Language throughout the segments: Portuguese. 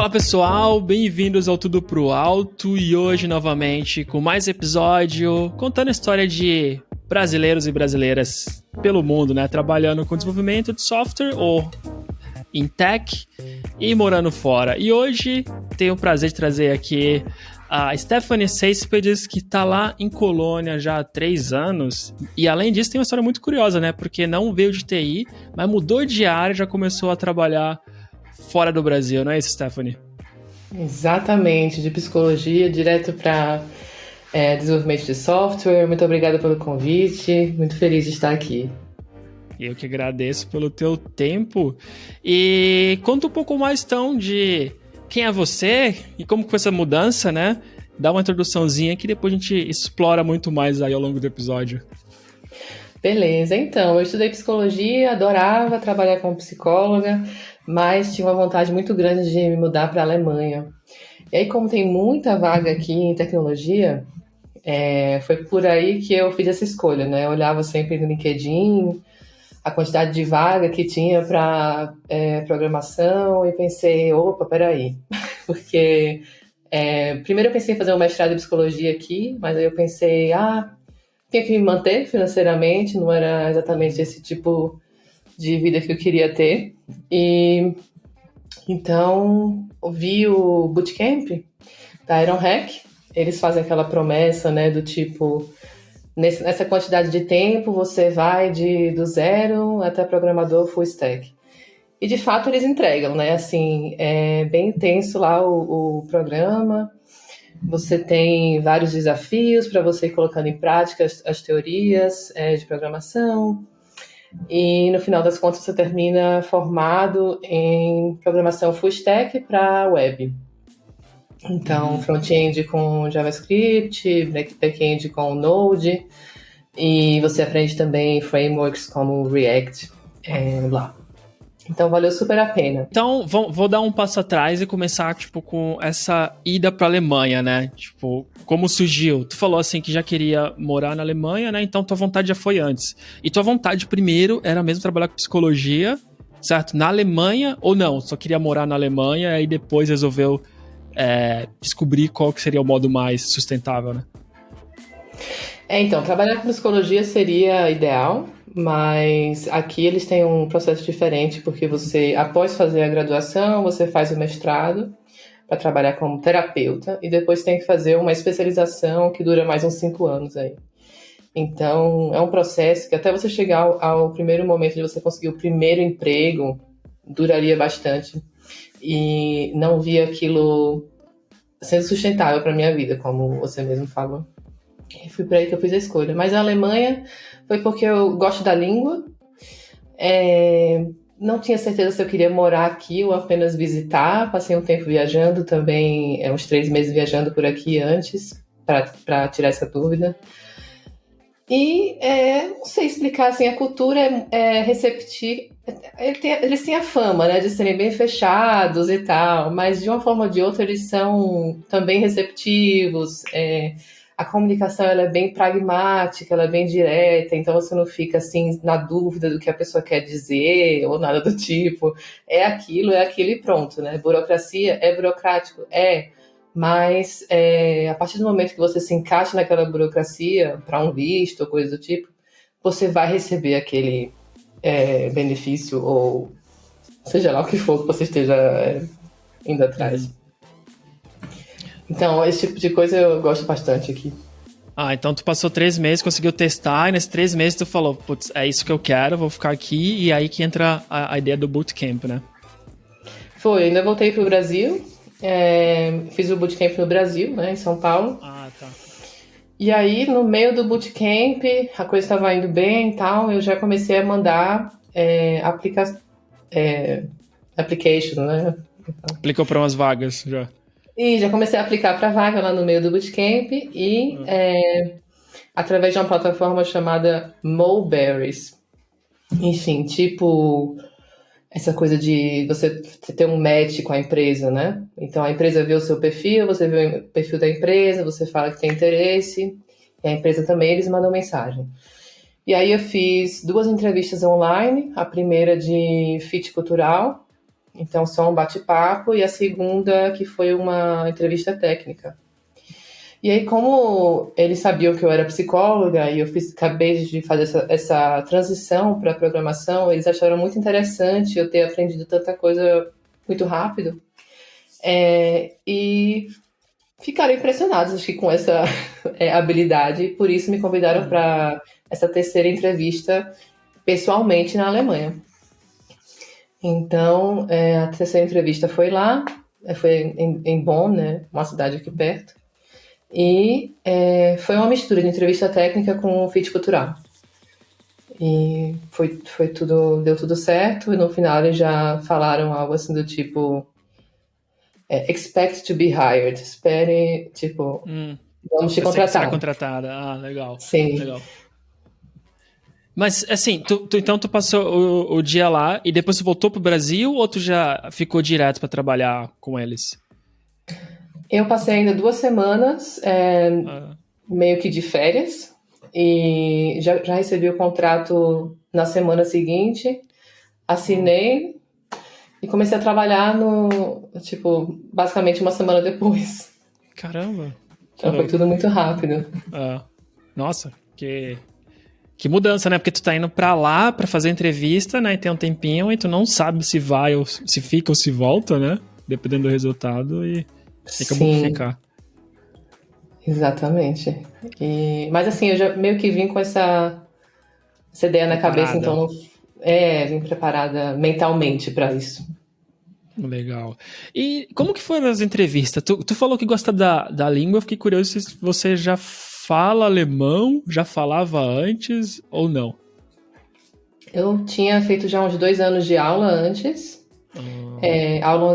Fala pessoal, bem-vindos ao Tudo Pro Alto e hoje novamente com mais episódio contando a história de brasileiros e brasileiras pelo mundo, né? Trabalhando com desenvolvimento de software ou em tech e morando fora. E hoje tenho o prazer de trazer aqui a Stephanie Cespedes, que está lá em Colônia já há 3 anos. E além disso tem uma história muito curiosa, né? Porque não veio de TI, mas mudou de área e já começou a trabalhar fora do Brasil, não é isso, Stephanie? Exatamente, de psicologia direto para desenvolvimento de software. Muito obrigada pelo convite, muito feliz de estar aqui. Eu que agradeço pelo teu tempo. E conta um pouco mais, então, de quem é você e como foi essa mudança, né? Dá uma introduçãozinha que depois a gente explora muito mais aí ao longo do episódio. Beleza, então, eu estudei psicologia, adorava trabalhar como psicóloga, mas tinha uma vontade muito grande de me mudar para a Alemanha. E aí, como tem muita vaga aqui em tecnologia, foi por aí que eu fiz essa escolha, né? Eu olhava sempre no LinkedIn, a quantidade de vaga que tinha para programação e pensei, opa, peraí, porque primeiro eu pensei em fazer um mestrado em psicologia aqui, mas aí eu pensei, tinha que me manter financeiramente, não era exatamente esse tipo de vida que eu queria ter. E então vi o bootcamp da Ironhack. Eles fazem aquela promessa, né, do tipo, nessa quantidade de tempo você vai do zero até programador full stack. E de fato eles entregam, né? Assim, é bem intenso lá o programa. Você tem vários desafios para você ir colocando em prática as teorias de programação. E no final das contas você termina formado em programação full stack para web. Então, front-end com JavaScript, back-end com Node, e você aprende também frameworks como React lá. Então, valeu super a pena. Então, vou dar um passo atrás e começar, tipo, com essa ida pra Alemanha, né? Tipo, como surgiu? Tu falou, assim, que já queria morar na Alemanha, né? Então, tua vontade já foi antes. E tua vontade, primeiro, era mesmo trabalhar com psicologia, certo? Na Alemanha, ou não? Só queria morar na Alemanha e aí depois resolveu descobrir qual que seria o modo mais sustentável, né? Então, trabalhar com psicologia seria ideal, mas aqui eles têm um processo diferente, porque você, após fazer a graduação, você faz o mestrado para trabalhar como terapeuta e depois tem que fazer uma especialização que dura mais uns 5 anos aí. Então, é um processo que até você chegar ao primeiro momento de você conseguir o primeiro emprego, duraria bastante. E não via aquilo sendo sustentável para minha vida, como você mesmo falou. E fui para aí que eu fiz a escolha. Mas a Alemanha foi porque eu gosto da língua. Não tinha certeza se eu queria morar aqui ou apenas visitar. Passei um tempo viajando também, uns 3 meses viajando por aqui antes, para tirar essa dúvida. E não sei explicar, assim, a cultura é receptiva. Eles têm a fama, né, de serem bem fechados e tal, mas de uma forma ou de outra eles são também receptivos. A comunicação ela é bem pragmática, ela é bem direta, então você não fica assim na dúvida do que a pessoa quer dizer ou nada do tipo. É aquilo e pronto, né? Burocracia é burocrático, mas a partir do momento que você se encaixa naquela burocracia para um visto ou coisa do tipo, você vai receber aquele benefício ou seja lá o que for que você esteja indo atrás. Então, esse tipo de coisa eu gosto bastante aqui. Então tu passou 3 meses, conseguiu testar, e nesses 3 meses tu falou, putz, é isso que eu quero, vou ficar aqui, e aí que entra a ideia do bootcamp, né? Foi, ainda voltei pro Brasil, fiz o bootcamp no Brasil, né, em São Paulo. Tá. E aí, no meio do bootcamp, a coisa estava indo bem e tal, eu já comecei a mandar application, né? Aplicou para umas vagas já. E já comecei a aplicar para vaga lá no meio do bootcamp e através de uma plataforma chamada Mulberries. Enfim, tipo essa coisa de você ter um match com a empresa, né? Então a empresa vê o seu perfil, você vê o perfil da empresa, você fala que tem interesse, e a empresa também, eles mandam mensagem. E aí eu fiz 2 entrevistas online, a primeira de fit cultural, Então, só um bate-papo, e a segunda que foi uma entrevista técnica. E aí, como eles sabiam que eu era psicóloga e eu acabei de fazer essa transição para programação, eles acharam muito interessante eu ter aprendido tanta coisa muito rápido. E ficaram impressionados, acho que, com essa habilidade, e por isso me convidaram para essa terceira entrevista pessoalmente na Alemanha. Então, a terceira entrevista foi lá, foi em Bonn, né, uma cidade aqui perto, e foi uma mistura de entrevista técnica com fit cultural. E foi tudo, deu tudo certo, e no final eles já falaram algo assim do tipo, expect to be hired, espere, tipo, vamos te contratar. Será contratada, legal. Sim. Legal. Mas, assim, então tu passou o dia lá e depois tu voltou pro Brasil ou tu já ficou direto para trabalhar com eles? Eu passei ainda 2 semanas, meio que de férias, e já recebi o contrato na semana seguinte, assinei e comecei a trabalhar basicamente uma semana depois. Caramba! Então foi tudo muito rápido. Nossa, que mudança, né? Porque tu tá indo pra lá pra fazer entrevista, né? E tem um tempinho e tu não sabe se vai ou se fica ou se volta, né? Dependendo do resultado, e acabou por ficar. Exatamente. Mas assim, eu já meio que vim com essa ideia na cabeça, então vim preparada mentalmente pra isso. Legal. E como que foram as entrevistas? Tu falou que gosta da língua, eu fiquei curioso se você já fala alemão, já falava antes ou não? Eu tinha feito já uns 2 anos de aula antes,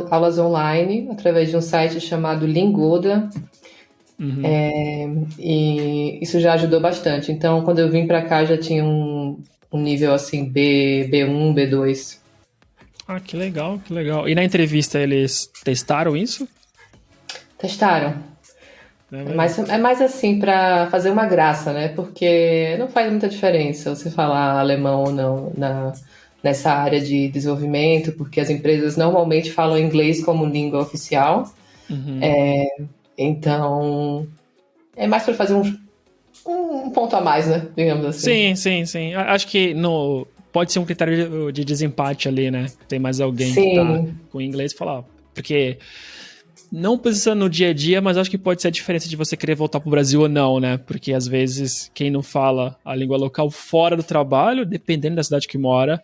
aulas online, através de um site chamado Lingoda, e isso já ajudou bastante. Então, quando eu vim para cá, já tinha um nível assim, B1, B2. Que legal, que legal. E na entrevista eles testaram isso? Testaram. Mas é mais assim, para fazer uma graça, né? Porque não faz muita diferença você falar alemão ou não nessa área de desenvolvimento, porque as empresas normalmente falam inglês como língua oficial. Então, é mais para fazer um ponto a mais, né? Digamos assim. Sim. Acho que pode ser um critério de desempate ali, né? Tem mais alguém Sim. que tá com inglês e falar. Porque não precisa no dia a dia, mas acho que pode ser a diferença de você querer voltar pro Brasil ou não, né? Porque às vezes quem não fala a língua local fora do trabalho, dependendo da cidade que mora,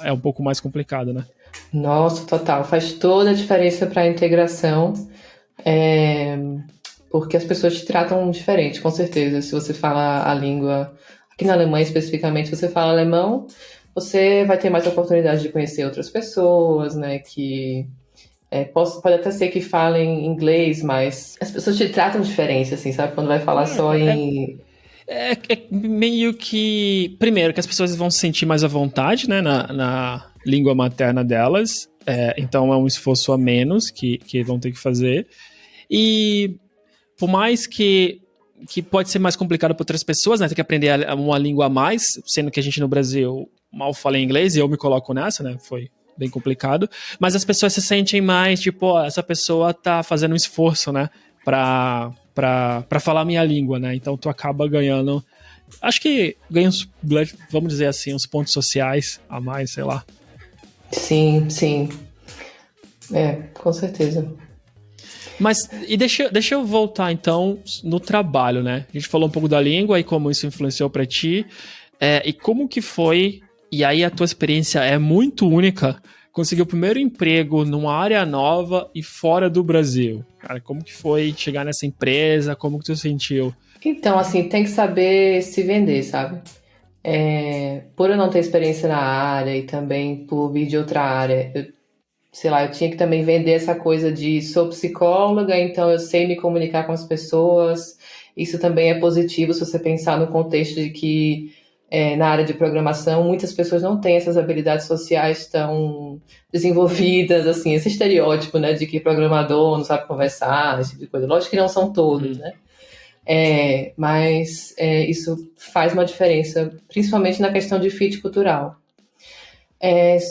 é um pouco mais complicado, né? Nossa, total. Faz toda a diferença para a integração, porque as pessoas te tratam diferente, com certeza. Se você fala a língua, aqui na Alemanha especificamente, você fala alemão, você vai ter mais oportunidade de conhecer outras pessoas, né? Que pode até ser que falem inglês, mas as pessoas te tratam diferente, assim, sabe? Quando vai falar só em... É meio que... Primeiro, que as pessoas vão se sentir mais à vontade, né? Na língua materna delas. Então é um esforço a menos que vão ter que fazer. E por mais que pode ser mais complicado para outras pessoas, né? Ter que aprender uma língua a mais, sendo que a gente no Brasil mal fala inglês, e eu me coloco nessa, né? Foi bem complicado, mas as pessoas se sentem mais, tipo, essa pessoa tá fazendo um esforço, né, pra falar a minha língua, né, então tu acaba ganhando, acho que ganha vamos dizer assim, uns pontos sociais a mais, sei lá. Sim, com certeza. Mas, e deixa eu voltar, então, no trabalho, né, a gente falou um pouco da língua e como isso influenciou pra ti, e como que foi... E aí a tua experiência é muito única, conseguiu o primeiro emprego numa área nova e fora do Brasil. Cara, como que foi chegar nessa empresa? Como que tu sentiu? Então, assim, tem que saber se vender, sabe? Por eu não ter experiência na área e também por vir de outra área, eu tinha que também vender essa coisa de sou psicóloga, então eu sei me comunicar com as pessoas. Isso também é positivo se você pensar no contexto de que na área de programação, muitas pessoas não têm essas habilidades sociais tão desenvolvidas, assim, esse estereótipo, né, de que programador não sabe conversar, esse tipo de coisa. Lógico que não são todos, né? Mas isso faz uma diferença, principalmente na questão de fit cultural.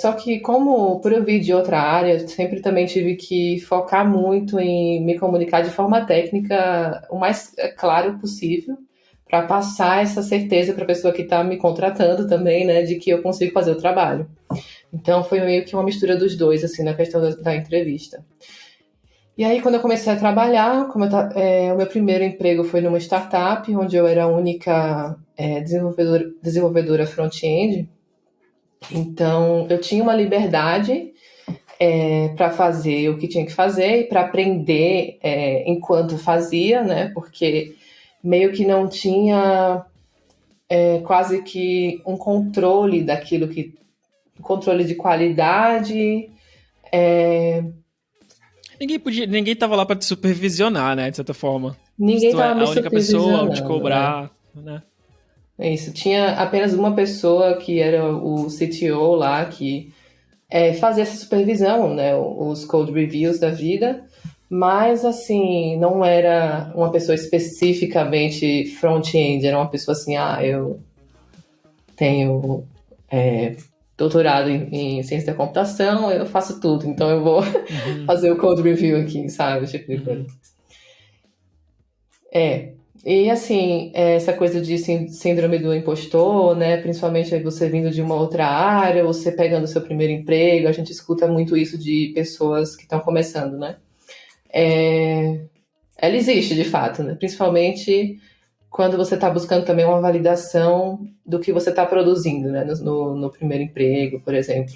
Só que como por eu vir de outra área, eu sempre também tive que focar muito em me comunicar de forma técnica o mais claro possível, para passar essa certeza para a pessoa que está me contratando também, né, de que eu consigo fazer o trabalho. Então foi meio que uma mistura dos dois, assim, na questão da entrevista. E aí, quando eu comecei a trabalhar, o meu primeiro emprego foi numa startup, onde eu era a única desenvolvedora front-end. Então, eu tinha uma liberdade para fazer o que tinha que fazer e para aprender enquanto fazia, né? Porque meio que não tinha quase que um controle daquilo que... controle de qualidade. Ninguém tava lá pra te supervisionar, né, de certa forma. Se Ninguém tu é estava me a única pessoa a te supervisionando, né? cobrar, né? É isso. Tinha apenas uma pessoa que era o CTO lá, que fazia essa supervisão, né? Os code reviews da vida. Mas, assim, não era uma pessoa especificamente front-end. Era uma pessoa assim, eu tenho doutorado em ciência da computação, eu faço tudo. Então eu vou Uhum, fazer o code review aqui, sabe? Esse tipo de coisa. uhum. E assim, essa coisa de síndrome do impostor, né? Principalmente aí você vindo de uma outra área, você pegando seu primeiro emprego, a gente escuta muito isso de pessoas que estão começando, né? Ela existe de fato, né? Principalmente quando você está buscando também uma validação do que você está produzindo, né? No primeiro emprego, por exemplo.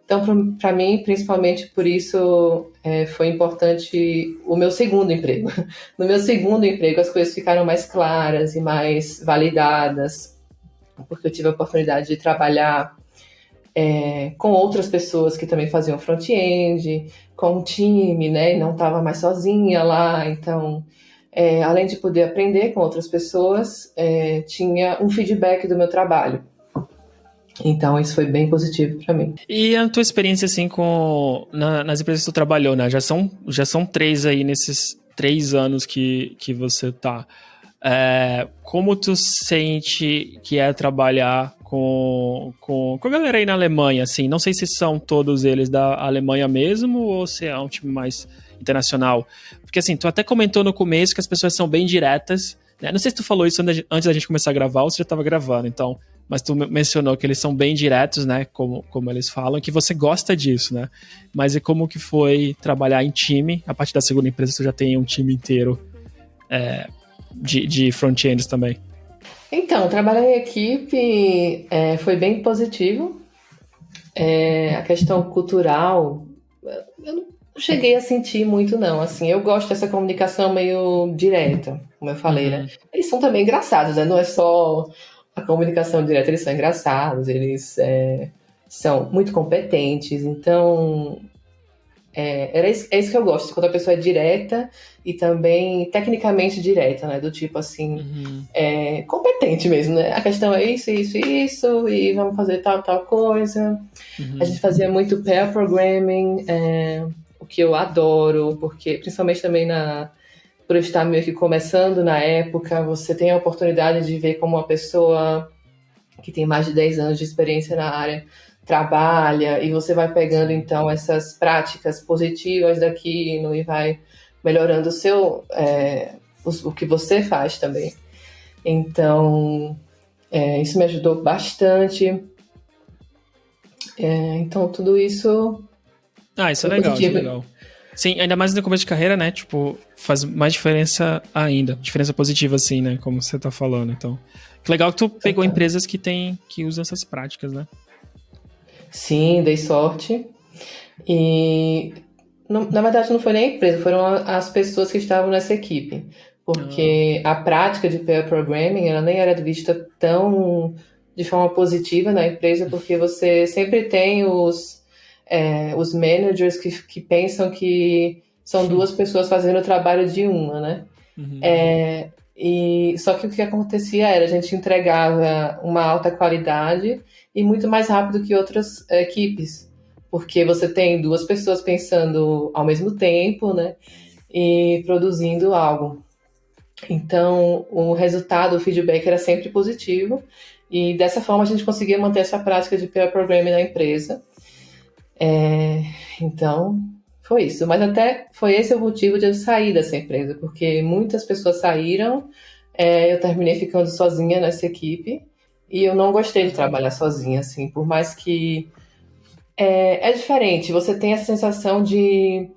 Então, para mim, principalmente por isso, foi importante o meu segundo emprego. No meu segundo emprego, as coisas ficaram mais claras e mais validadas, porque eu tive a oportunidade de trabalhar com outras pessoas que também faziam front-end, com um time, né? E não estava mais sozinha lá. Então, além de poder aprender com outras pessoas, tinha um feedback do meu trabalho. Então, isso foi bem positivo para mim. E a tua experiência, assim, nas empresas que tu trabalhou, né? Já são 3 aí nesses 3 anos que você tá. Como tu sente que é trabalhar com a galera aí na Alemanha, assim? Não sei se são todos eles da Alemanha mesmo ou se é um time mais internacional. Porque, assim, tu até comentou no começo que as pessoas são bem diretas, né? Não sei se tu falou isso antes da gente começar a gravar ou se já tava gravando, então... Mas tu mencionou que eles são bem diretos, né? Como eles falam, que você gosta disso, né? Mas e como que foi trabalhar em time? A partir da segunda empresa, tu já tem um time inteiro de front-ends também. Então, trabalhar em equipe foi bem positivo. A questão cultural, eu não cheguei a sentir muito, não. Assim, eu gosto dessa comunicação meio direta, como eu falei, né? Uhum. Eles são também engraçados, né? Não é só a comunicação direta, eles são engraçados, eles são muito competentes. Então, é isso que eu gosto, quando a pessoa é direta e também tecnicamente direta, né? Do tipo assim, Uhum. competente mesmo, né? A questão é isso, isso, isso, e vamos fazer tal, tal coisa. A Uhum. gente fazia muito pair programming, o que eu adoro, porque principalmente também por eu estar meio que começando na época, você tem a oportunidade de ver como uma pessoa que tem mais de 10 anos de experiência na área trabalha, e você vai pegando então essas práticas positivas daquilo e vai melhorando o que você faz também. Então, isso me ajudou bastante. Então, tudo isso Isso é foi legal, isso é positivo. legal. Sim, ainda mais no começo de carreira, né? Tipo, faz mais diferença ainda. Diferença positiva, assim, né? Como você tá falando, então. Que legal que tu pegou empresas que usam essas práticas, né? Sim, dei sorte. E, na verdade, não foi nem a empresa, foram as pessoas que estavam nessa equipe. Ah, Porque a prática de pair programming, ela nem era vista tão de forma positiva na empresa, porque você sempre tem os managers que pensam que são duas pessoas fazendo o trabalho de uma, né? uhum. Só que o que acontecia era a gente entregava uma alta qualidade e muito mais rápido que outras equipes, porque você tem duas pessoas pensando ao mesmo tempo, né, e produzindo algo. Então, o resultado, o feedback era sempre positivo E dessa forma a gente conseguia manter essa prática de pair programming na empresa. Então, foi isso. Mas até foi esse o motivo de eu sair dessa empresa, porque muitas pessoas saíram, eu terminei ficando sozinha nessa equipe, e eu não gostei de trabalhar sozinha, assim, por mais que é diferente, você tem essa sensação de,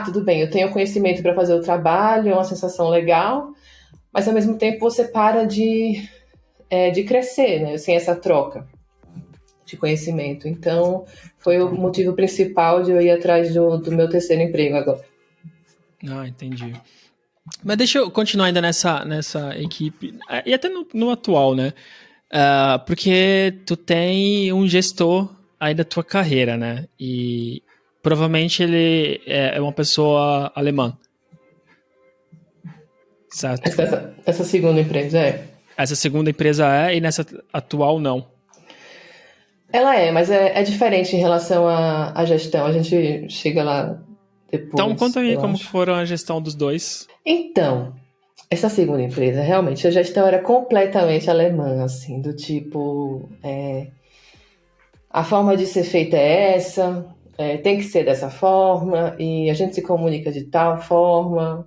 tudo bem, eu tenho conhecimento para fazer o trabalho, é uma sensação legal, mas ao mesmo tempo você para de crescer, né, sem essa troca de conhecimento. Então, foi o motivo principal de eu ir atrás do meu terceiro emprego agora. Entendi. Mas deixa eu continuar ainda nessa equipe, e até no atual, né? Porque tu tem um gestor aí da tua carreira, né? E provavelmente ele é uma pessoa alemã. Certo? Essa segunda empresa Essa segunda empresa e nessa atual não. Ela mas é diferente em relação à gestão. A gente chega lá depois. Então, conta aí como foram a gestão dos dois. Então, essa segunda empresa, realmente, a gestão era completamente alemã, assim, do tipo, a forma de ser feita é essa, tem que ser dessa forma, e a gente se comunica de tal forma,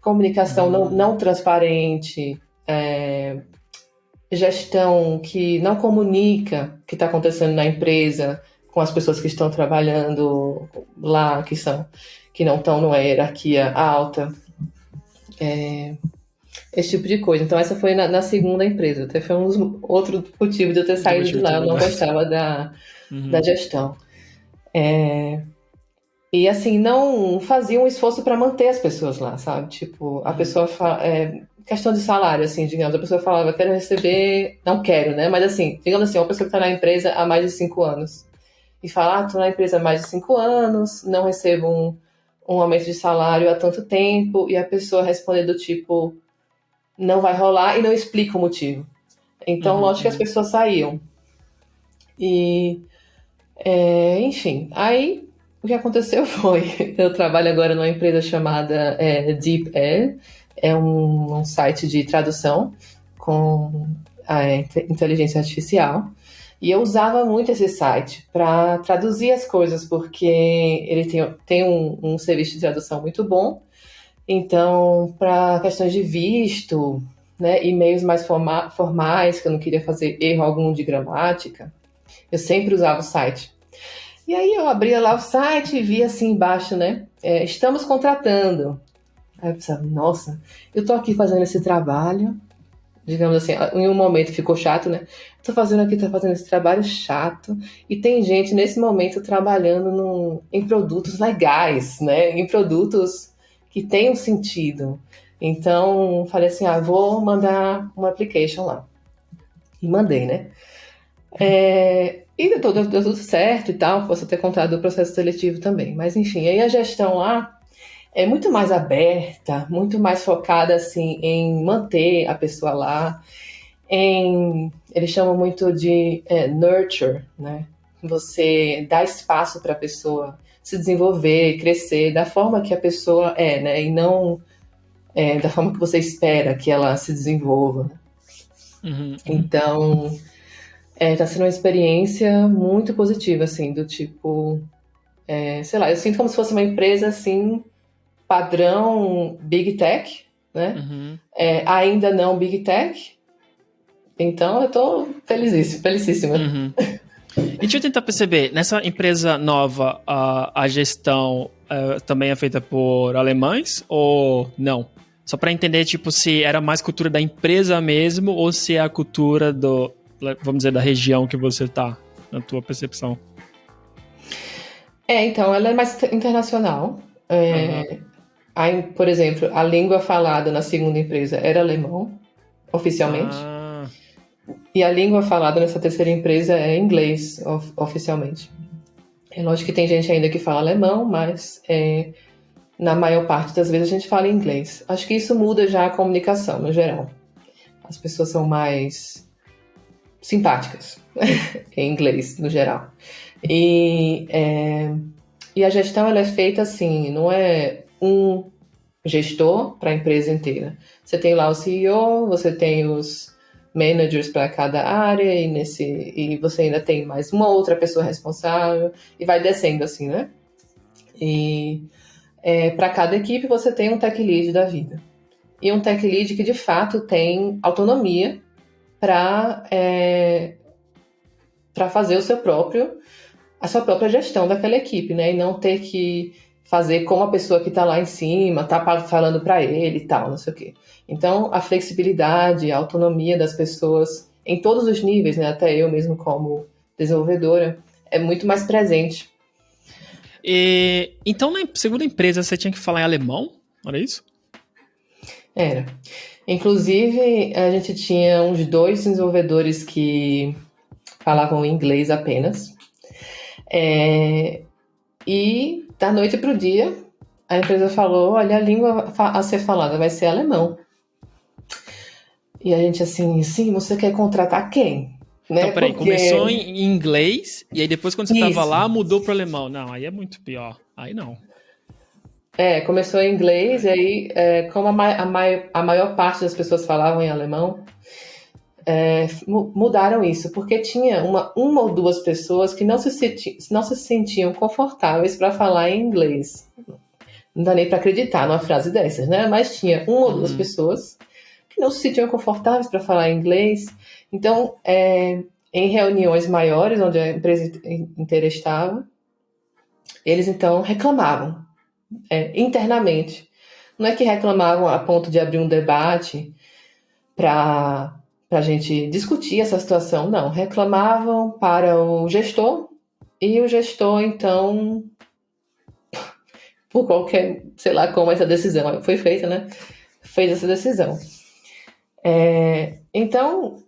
comunicação não transparente, gestão que não comunica o que está acontecendo na empresa com as pessoas que estão trabalhando lá, que não estão numa hierarquia alta. Esse tipo de coisa. Então, essa foi na segunda empresa. Até foi outro motivo de eu ter saído de lá. Eu não gostava da gestão. E, assim, não fazia um esforço para manter as pessoas lá, sabe? Tipo, a pessoa questão de salário, assim, digamos, a pessoa falava, quero receber, não quero, né? Mas assim, digamos assim, uma pessoa que está na empresa há mais de 5 anos e fala, estou na empresa há mais de 5 anos, não recebo um aumento de salário há tanto tempo, e a pessoa responder do tipo, não vai rolar, e não explica o motivo. Então, lógico que as pessoas saíam. E, enfim, aí o que aconteceu foi, eu trabalho agora numa empresa chamada DeepL, é um site de tradução com a inteligência artificial. E eu usava muito esse site para traduzir as coisas, porque ele tem um serviço de tradução muito bom. Então, para questões de visto, né, e-mails mais formais, que eu não queria fazer erro algum de gramática, eu sempre usava o site. E aí eu abria lá o site e via assim embaixo, né, estamos contratando. Aí eu pensava, nossa, eu tô aqui fazendo esse trabalho, digamos assim, em um momento ficou chato, né? Tô fazendo esse trabalho chato, e tem gente nesse momento trabalhando em produtos legais, né? Em produtos que tenham sentido. Então, falei assim, vou mandar uma application lá. E mandei, né? E deu tudo certo e tal, posso ter contado do processo seletivo também. Mas enfim, aí a gestão lá é muito mais aberta, muito mais focada assim, em manter a pessoa lá, eles chamam muito de nurture, né? Você dá espaço para a pessoa se desenvolver, crescer da forma que a pessoa né? E não da forma que você espera que ela se desenvolva. Então, tá sendo uma experiência muito positiva, assim, do tipo, sei lá, eu sinto como se fosse uma empresa assim, padrão Big Tech, né? Ainda não Big Tech. Então eu tô felicíssima. E deixa eu tentar perceber, nessa empresa nova, a gestão também é feita por alemães ou não? Só para entender, tipo, se era mais cultura da empresa mesmo ou se é a cultura vamos dizer, da região que você tá, na tua percepção. Então, ela é mais internacional. Aí, por exemplo, a língua falada na segunda empresa era alemão, oficialmente. E a língua falada nessa terceira empresa é inglês, oficialmente. É lógico que tem gente ainda que fala alemão, mas na maior parte das vezes a gente fala inglês. Acho que isso muda já a comunicação, no geral. As pessoas são mais simpáticas em inglês, no geral. E a gestão ela é feita assim, não é um gestor para a empresa inteira. Você tem lá o CEO, você tem os managers para cada área, e você ainda tem mais uma outra pessoa responsável, e vai descendo assim, né? E para cada equipe você tem um tech lead da vida. E um tech lead que de fato tem autonomia para fazer a sua própria gestão daquela equipe, né? E não ter que fazer como a pessoa que está lá em cima está falando para ele e tal, não sei o quê. Então, a flexibilidade, a autonomia das pessoas em todos os níveis, né? Até eu mesmo como desenvolvedora, é muito mais presente. Então, na segunda empresa, você tinha que falar em alemão? Era isso? Era. Inclusive, a gente tinha uns 2 desenvolvedores que falavam inglês apenas. E da noite para o dia, a empresa falou, olha, a língua a ser falada vai ser alemão. E a gente assim, sim, você quer contratar quem? Né? Então, peraí, começou em inglês, e aí depois quando você estava lá, mudou para alemão. Não, aí é muito pior. Aí não. Começou em inglês, e aí, como a maior parte das pessoas falavam em alemão, mudaram isso, porque tinha uma ou duas pessoas que não se sentiam confortáveis para falar em inglês. Não dá nem para acreditar numa frase dessas, né? Mas tinha uma ou duas pessoas que não se sentiam confortáveis para falar em inglês. Então, em reuniões maiores, onde a empresa inteira estava, eles então reclamavam internamente. Não é que reclamavam a ponto de abrir um debate para a gente discutir essa situação, não. Reclamavam para o gestor, e o gestor, então, por qualquer, sei lá como essa decisão foi feita, né? Fez essa decisão. Então,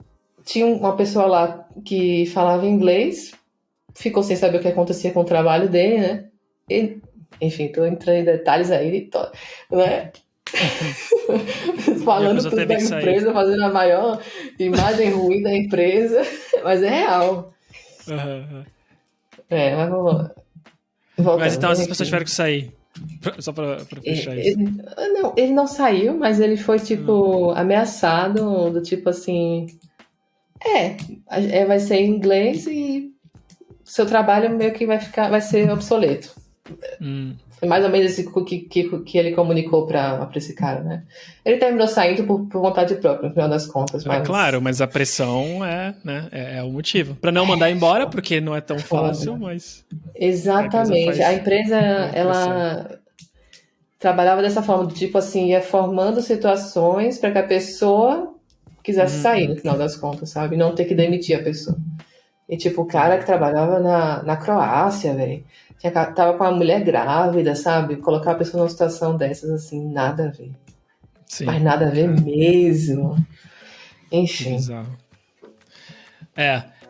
tinha uma pessoa lá que falava inglês, ficou sem saber o que acontecia com o trabalho dele, né? E, enfim, estou entrando em detalhes aí, né? Falando tudo da empresa, fazendo a maior imagem ruim da empresa, mas é real. Mas vamos voltando. Mas então essas pessoas tiveram que sair. Só pra fechar isso. Ele não saiu, mas ele foi, tipo, ameaçado, do tipo assim... vai ser em inglês e seu trabalho meio que vai ser obsoleto. Foi mais ou menos isso que ele comunicou pra esse cara, né? Ele terminou saindo por vontade própria, no final das contas. Mas... claro, mas a pressão é o motivo. Pra não mandar embora, porque não é tão fácil, mas... Exatamente. A empresa ela trabalhava dessa forma, do tipo assim, ia formando situações para que a pessoa quisesse sair, no final das contas, sabe? Não ter que demitir a pessoa. E tipo, o cara que trabalhava na Croácia, velho, tava com uma mulher grávida, sabe? Colocar a pessoa numa situação dessas, assim, nada a ver. Sim. Mas nada a ver mesmo. Enfim.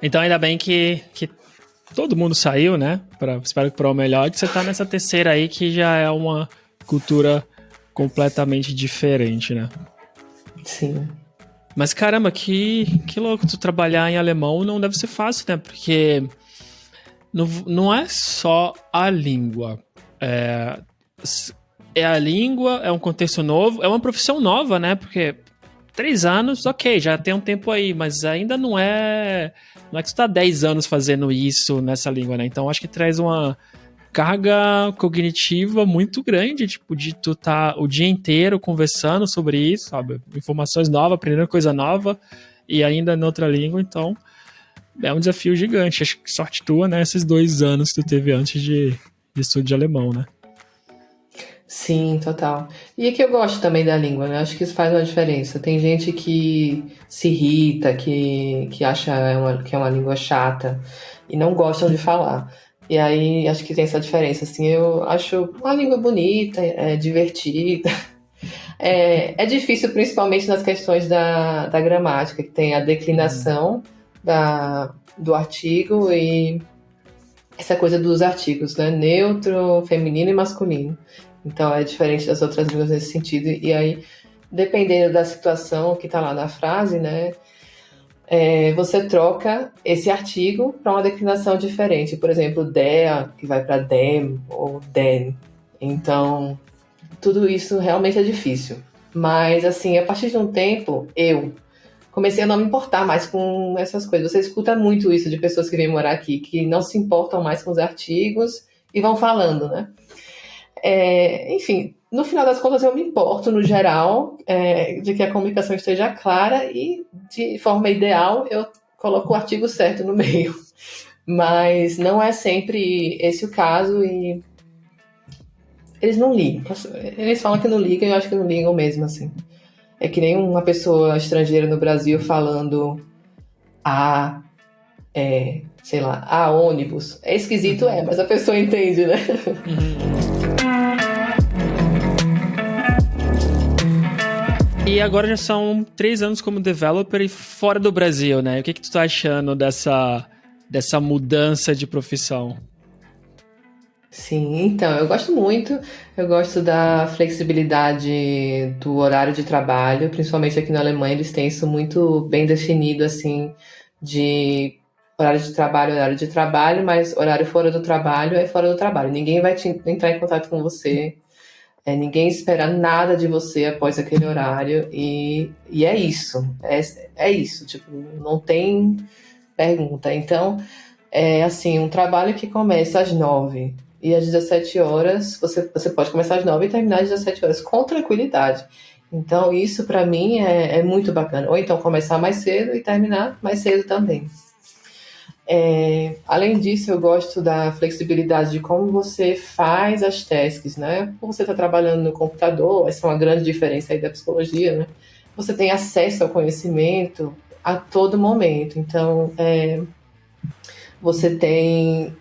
Então ainda bem que todo mundo saiu, né? Espero que para o melhor, que você tá nessa terceira aí, que já é uma cultura completamente diferente, né? Sim. Mas caramba, que louco, tu trabalhar em alemão não deve ser fácil, né? Porque não é só a língua. É a língua, é um contexto novo, é uma profissão nova, né? Porque 3 anos, ok, já tem um tempo aí, mas ainda não é que tu tá 10 anos fazendo isso nessa língua, né? Então acho que traz uma carga cognitiva muito grande, tipo, de tu tá o dia inteiro conversando sobre isso, sabe? Informações novas, aprendendo coisa nova, e ainda em outra língua, então é um desafio gigante. Acho que sorte tua, né? Esses 2 anos que tu teve antes de estudo de alemão, né? Sim, total. E é que eu gosto também da língua, né? Acho que isso faz uma diferença. Tem gente que se irrita, que acha que é uma língua chata e não gostam de falar. E aí, acho que tem essa diferença, assim, eu acho uma língua bonita, divertida. É difícil, principalmente nas questões da gramática, que tem a declinação do artigo e essa coisa dos artigos, né? Neutro, feminino e masculino. Então, é diferente das outras línguas nesse sentido. E aí, dependendo da situação que está lá na frase, né? Você troca esse artigo para uma declinação diferente. Por exemplo, der, que vai para dem ou den. Então, tudo isso realmente é difícil. Mas, assim, a partir de um tempo, eu, comecei a não me importar mais com essas coisas. Você escuta muito isso de pessoas que vêm morar aqui, que não se importam mais com os artigos e vão falando, né? Enfim, no final das contas eu me importo, no geral, de que a comunicação esteja clara e, de forma ideal, eu coloco o artigo certo no meio. Mas não é sempre esse o caso e eles não ligam. Eles falam que não ligam e eu acho que não ligam mesmo, assim. É que nem uma pessoa estrangeira no Brasil falando sei lá, ônibus. É esquisito, mas a pessoa entende, né? E agora já são 3 anos como developer e fora do Brasil, né? O que tu tá achando dessa mudança de profissão? Sim, então, eu gosto muito. Eu gosto da flexibilidade do horário de trabalho, principalmente aqui na Alemanha, eles têm isso muito bem definido, assim, de horário de trabalho, mas horário fora do trabalho é fora do trabalho. Ninguém vai entrar em contato com você, ninguém espera nada de você após aquele horário, e é isso. É isso, tipo, não tem pergunta. Então, assim, um trabalho que começa às 9 e às 17 horas, você pode começar às 9 e terminar às 17 horas, com tranquilidade. Então, isso para mim é muito bacana. Ou então começar mais cedo e terminar mais cedo também. Além disso, eu gosto da flexibilidade de como você faz as tasks, né? Como você está trabalhando no computador, essa é uma grande diferença aí da psicologia, né? Você tem acesso ao conhecimento a todo momento. Então, você tem,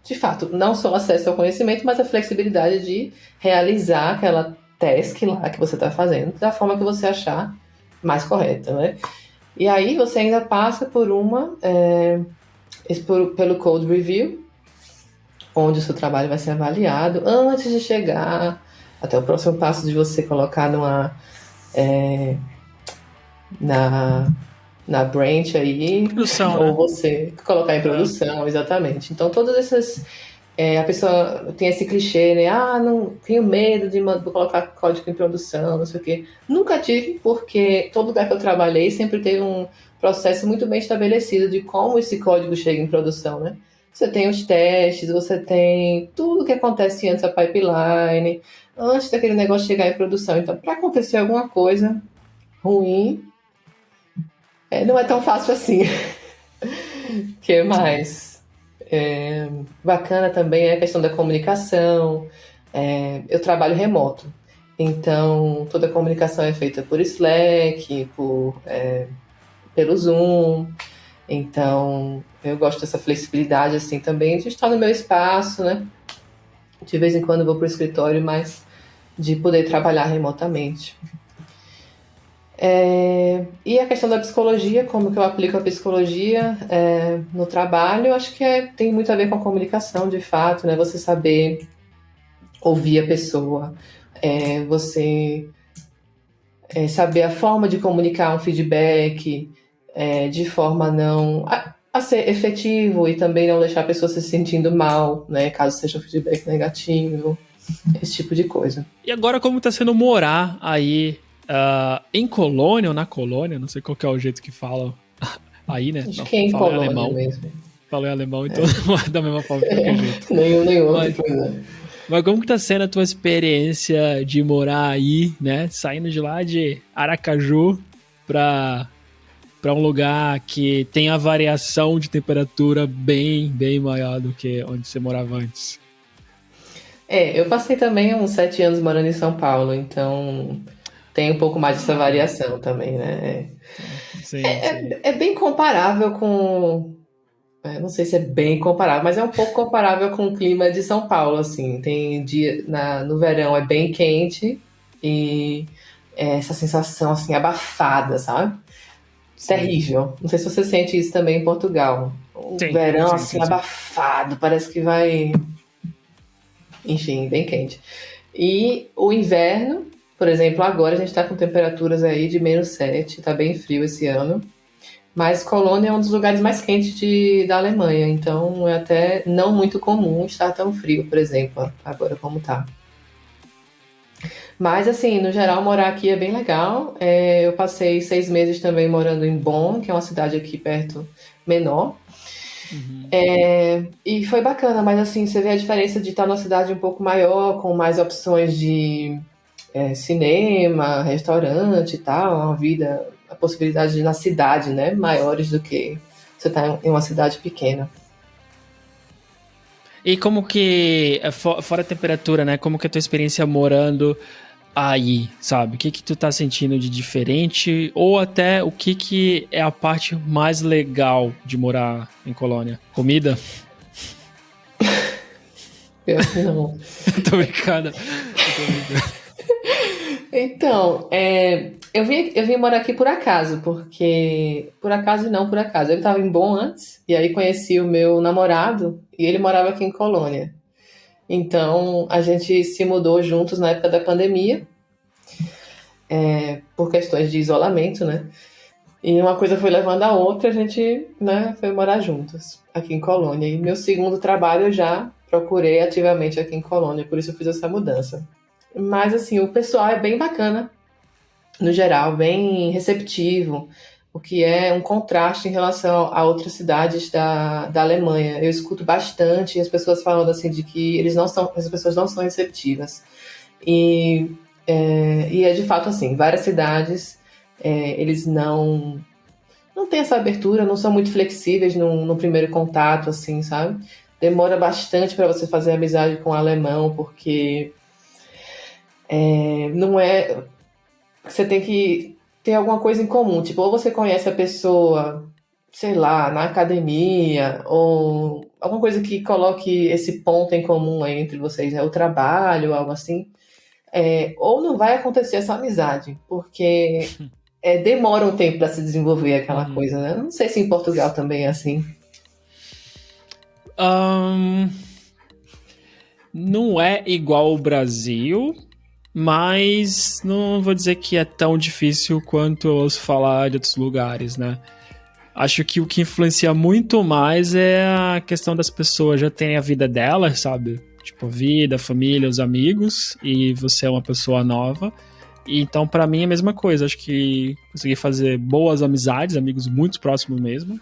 de fato, não só acesso ao conhecimento, mas a flexibilidade de realizar aquela task lá que você está fazendo da forma que você achar mais correta, né? E aí você ainda passa por pelo code review, onde o seu trabalho vai ser avaliado antes de chegar até o próximo passo de você colocar na branch aí, Produção, ou né? você colocar em produção, exatamente. Então, todas essas... a pessoa tem esse clichê, né? Não tenho medo de colocar código em produção, não sei o quê. Nunca tive, porque todo lugar que eu trabalhei sempre teve um processo muito bem estabelecido de como esse código chega em produção, né? Você tem os testes, você tem tudo que acontece antes da pipeline, antes daquele negócio chegar em produção. Então, para acontecer alguma coisa ruim, não é tão fácil assim. Que mais? Bacana também é a questão da comunicação. Eu trabalho remoto, então toda a comunicação é feita por Slack, pelo Zoom. Então eu gosto dessa flexibilidade assim também de estar no meu espaço, né? De vez em quando eu vou para o escritório, mas de poder trabalhar remotamente. E a questão da psicologia, como que eu aplico a psicologia no trabalho, acho que tem muito a ver com a comunicação, de fato, né? Você saber ouvir a pessoa, você saber a forma de comunicar um feedback de forma a ser efetivo e também não deixar a pessoa se sentindo mal, né? Caso seja um feedback negativo, esse tipo de coisa. E agora como tá sendo morar aí em Colônia ou na Colônia, não sei qual que é o jeito que falam aí, né? Acho Não, que é em falo em Colônia alemão. mesmo. Falo em alemão, então não é da mesma forma de qualquer jeito. Nenhum outro coisa. Mas como que tá sendo a tua experiência de morar aí, né? Saindo de lá de Aracaju pra um lugar que tem a variação de temperatura bem, bem maior do que onde você morava antes. Eu passei também uns 7 anos morando em São Paulo, então tem um pouco mais dessa variação também, né? Sim, sim. É bem comparável com... não sei se é bem comparável, mas é um pouco comparável com o clima de São Paulo, assim. Tem dia... no verão é bem quente e essa sensação, assim, abafada, sabe? Sim. Terrível. Não sei se você sente isso também em Portugal. O verão, assim, abafado, parece que vai... Enfim, bem quente. E o inverno, por exemplo, agora a gente está com temperaturas aí de -7, tá bem frio esse ano. Mas Colônia é um dos lugares mais quentes da Alemanha, então é até não muito comum estar tão frio, por exemplo, agora como tá. Mas, assim, no geral, morar aqui é bem legal. Eu passei 6 meses também morando em Bonn, que é uma cidade aqui perto, menor. Uhum. E foi bacana, mas, assim, você vê a diferença de estar numa cidade um pouco maior, com mais opções de cinema, restaurante e tal, uma vida, a possibilidade de ir na cidade, né, maiores do que você estar em uma cidade pequena. E como que, fora a temperatura, né? Como que é a tua experiência morando aí, sabe? O que que tu tá sentindo de diferente? Ou até o que que é a parte mais legal de morar em Colônia? Comida? Pior que não. Tô brincando. Eu tô brincando. Então, eu vim morar aqui por acaso, porque. Por acaso e não por acaso. Eu estava em Bonn antes, e aí conheci o meu namorado, e ele morava aqui em Colônia. Então, a gente se mudou juntos na época da pandemia, por questões de isolamento, né? E uma coisa foi levando a outra, a gente, né, foi morar juntos, aqui em Colônia. E meu segundo trabalho eu já procurei ativamente aqui em Colônia, por isso eu fiz essa mudança. Mas, assim, o pessoal é bem bacana, no geral, bem receptivo, o que é um contraste em relação a outras cidades da Alemanha. Eu escuto bastante as pessoas falando assim de que as pessoas não são receptivas. E e é de fato assim, várias cidades eles não têm essa abertura, não são muito flexíveis no primeiro contato, assim, sabe? Demora bastante para você fazer amizade com o alemão, porque não é. Você tem que ter alguma coisa em comum. Tipo, ou você conhece a pessoa, sei lá, na academia, ou alguma coisa que coloque esse ponto em comum aí entre vocês, né? O trabalho, algo assim. Ou não vai acontecer essa amizade, porque demora um tempo para se desenvolver aquela Uhum. coisa, né? Não sei se em Portugal também é assim. Ahn, não é igual ao Brasil, mas não vou dizer que é tão difícil quanto eu ouço falar de outros lugares, né? Acho que o que influencia muito mais é a questão das pessoas já terem a vida delas, sabe? Tipo, a vida, a família, os amigos, e você é uma pessoa nova. E então, pra mim, é a mesma coisa. Acho que consegui fazer boas amizades, amigos muito próximos mesmo,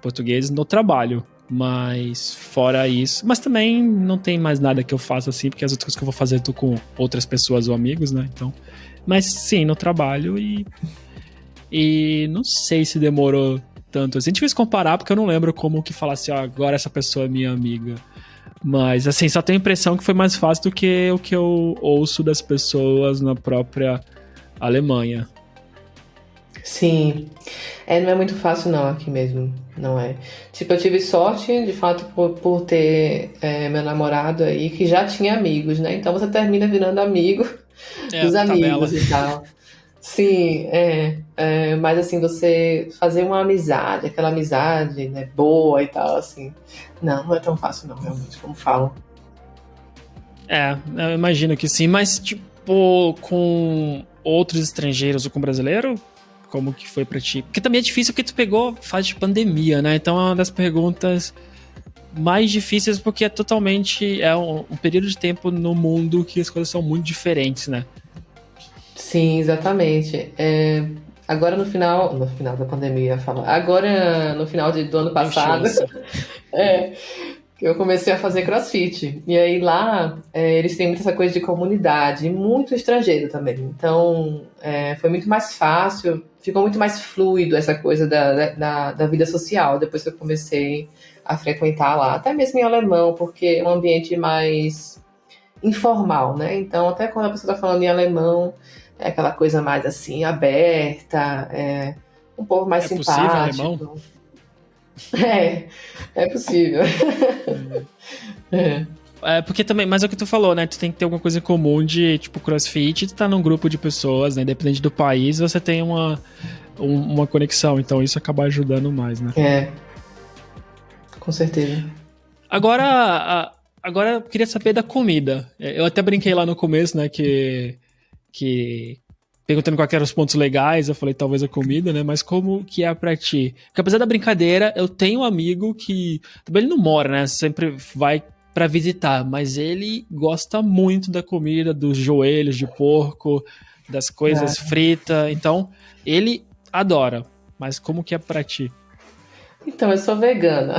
portugueses, no trabalho. Mas fora isso. Mas também não tem mais nada que eu faça assim, porque as outras coisas que eu vou fazer eu tô com outras pessoas ou amigos, né? Então. Mas sim, no trabalho e não sei se demorou tanto assim. A gente fez comparar, porque eu não lembro como que falar assim, ó, agora essa pessoa é minha amiga. Mas, assim, só tenho a impressão que foi mais fácil do que o que eu ouço das pessoas na própria Alemanha. Sim. Não é muito fácil não aqui mesmo, não é. Tipo, eu tive sorte, de fato, por ter meu namorado aí, que já tinha amigos, né? Então você termina virando amigo É, dos tabela. amigos e tal. Sim, mas assim, você fazer uma amizade, aquela amizade, né, boa e tal, assim, não é tão fácil não, realmente, como falam. É, eu imagino que sim, mas, tipo, com outros estrangeiros ou com brasileiro? Como que foi pra ti? Porque também é difícil porque tu pegou fase de pandemia, né? Então é uma das perguntas mais difíceis porque é totalmente. É um período de tempo no mundo que as coisas são muito diferentes, né? Sim, exatamente. Agora no final da pandemia, fala. Agora no final do ano Deu passado, chance. é, que eu comecei a fazer CrossFit. E aí lá eles têm muito essa coisa de comunidade, e muito estrangeiro também. Então foi muito mais fácil, ficou muito mais fluido essa coisa da vida social depois que eu comecei a frequentar lá. Até mesmo em alemão, porque é um ambiente mais informal, né? Então até quando a pessoa está falando em alemão, é aquela coisa mais assim, aberta, um povo mais É possível, alemão? simpático. É, é possível. É. É, porque também, mas é o que tu falou, né? Tu tem que ter alguma coisa em comum de, tipo, CrossFit, tu tá num grupo de pessoas, né? Independente do país, você tem uma conexão. Então isso acaba ajudando mais, né? É, com certeza. Agora, agora eu queria saber da comida. Eu até brinquei lá no começo, né? Que perguntando quais eram os pontos legais, eu falei talvez a comida, né? Mas como que é pra ti? Porque apesar da brincadeira, eu tenho um amigo que também ele não mora, né? Sempre vai pra visitar, mas ele gosta muito da comida, dos joelhos de porco, das coisas fritas, então ele adora. Mas como que é pra ti? Então, eu sou vegana.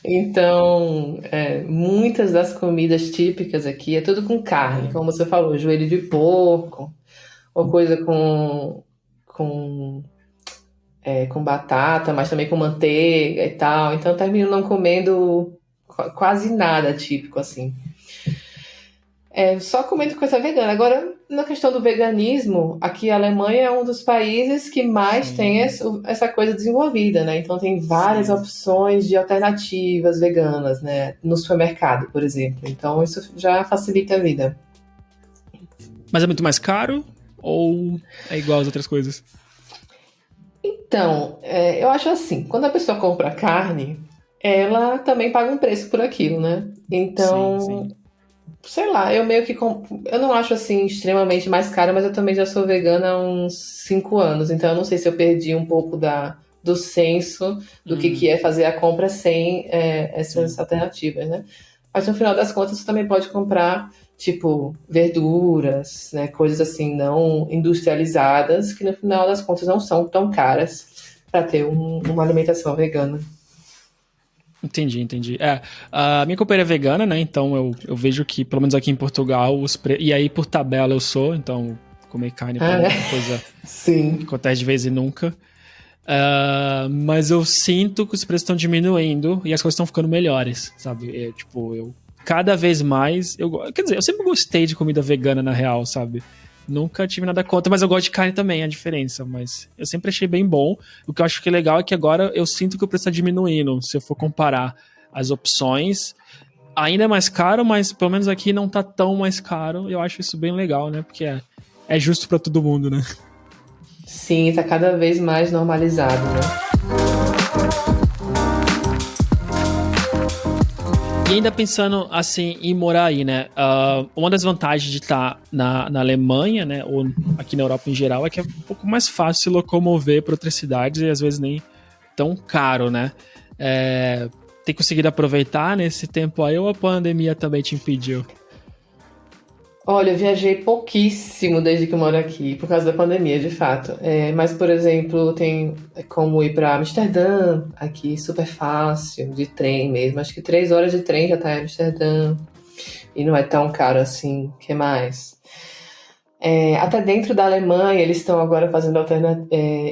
Então, muitas das comidas típicas aqui é tudo com carne, como você falou, joelho de porco, ou coisa com, com batata, mas também com manteiga e tal. Então, eu termino não comendo quase nada típico, assim. Só comendo coisa vegana. Agora, na questão do veganismo, aqui a Alemanha é um dos países que mais tem Sim, essa coisa desenvolvida, né? Então tem várias sim. opções de alternativas veganas, né? No supermercado, por exemplo. Então isso já facilita a vida. Mas é muito mais caro ou é igual às outras coisas? Então, eu acho assim, quando a pessoa compra carne, ela também paga um preço por aquilo, né? Sim, Então, sim. sei lá, eu meio que. Eu não acho assim extremamente mais cara, mas eu também já sou vegana há uns 5 anos, então eu não sei se eu perdi um pouco do senso do que é fazer a compra sem essas Sim. alternativas, né? Mas no final das contas você também pode comprar, tipo, verduras, né? Coisas assim não industrializadas, que no final das contas não são tão caras para ter uma alimentação vegana. Entendi, entendi. A minha companheira é vegana, né? Então eu vejo que, pelo menos aqui em Portugal, e aí por tabela eu sou, então comer carne pra Ah, mim né? é uma coisa que Sim. acontece de vez em nunca. Mas eu sinto que os preços estão diminuindo e as coisas estão ficando melhores, sabe? Tipo, eu cada vez mais. Quer dizer, eu sempre gostei de comida vegana na real, sabe? Nunca tive nada contra, mas eu gosto de carne também, é a diferença. Mas eu sempre achei bem bom. O que eu acho que é legal é que agora eu sinto que o preço está diminuindo. Se eu for comparar as opções, ainda é mais caro, mas pelo menos aqui não tá tão mais caro. Eu acho isso bem legal, né? Porque é justo para todo mundo, né? Sim, tá cada vez mais normalizado, né? E ainda pensando assim em morar aí, né? Uma das vantagens de estar na Alemanha, né? Ou aqui na Europa em geral, é que é um pouco mais fácil se locomover para outras cidades e às vezes nem tão caro, né? Tem conseguido aproveitar nesse tempo aí ou a pandemia também te impediu? Olha, eu viajei pouquíssimo desde que eu moro aqui, por causa da pandemia, de fato. Mas, por exemplo, tem como ir para Amsterdã, aqui super fácil, de trem mesmo. Acho que 3 horas de trem já tá em Amsterdã. E não é tão caro assim. O que mais? Até dentro da Alemanha, eles estão agora fazendo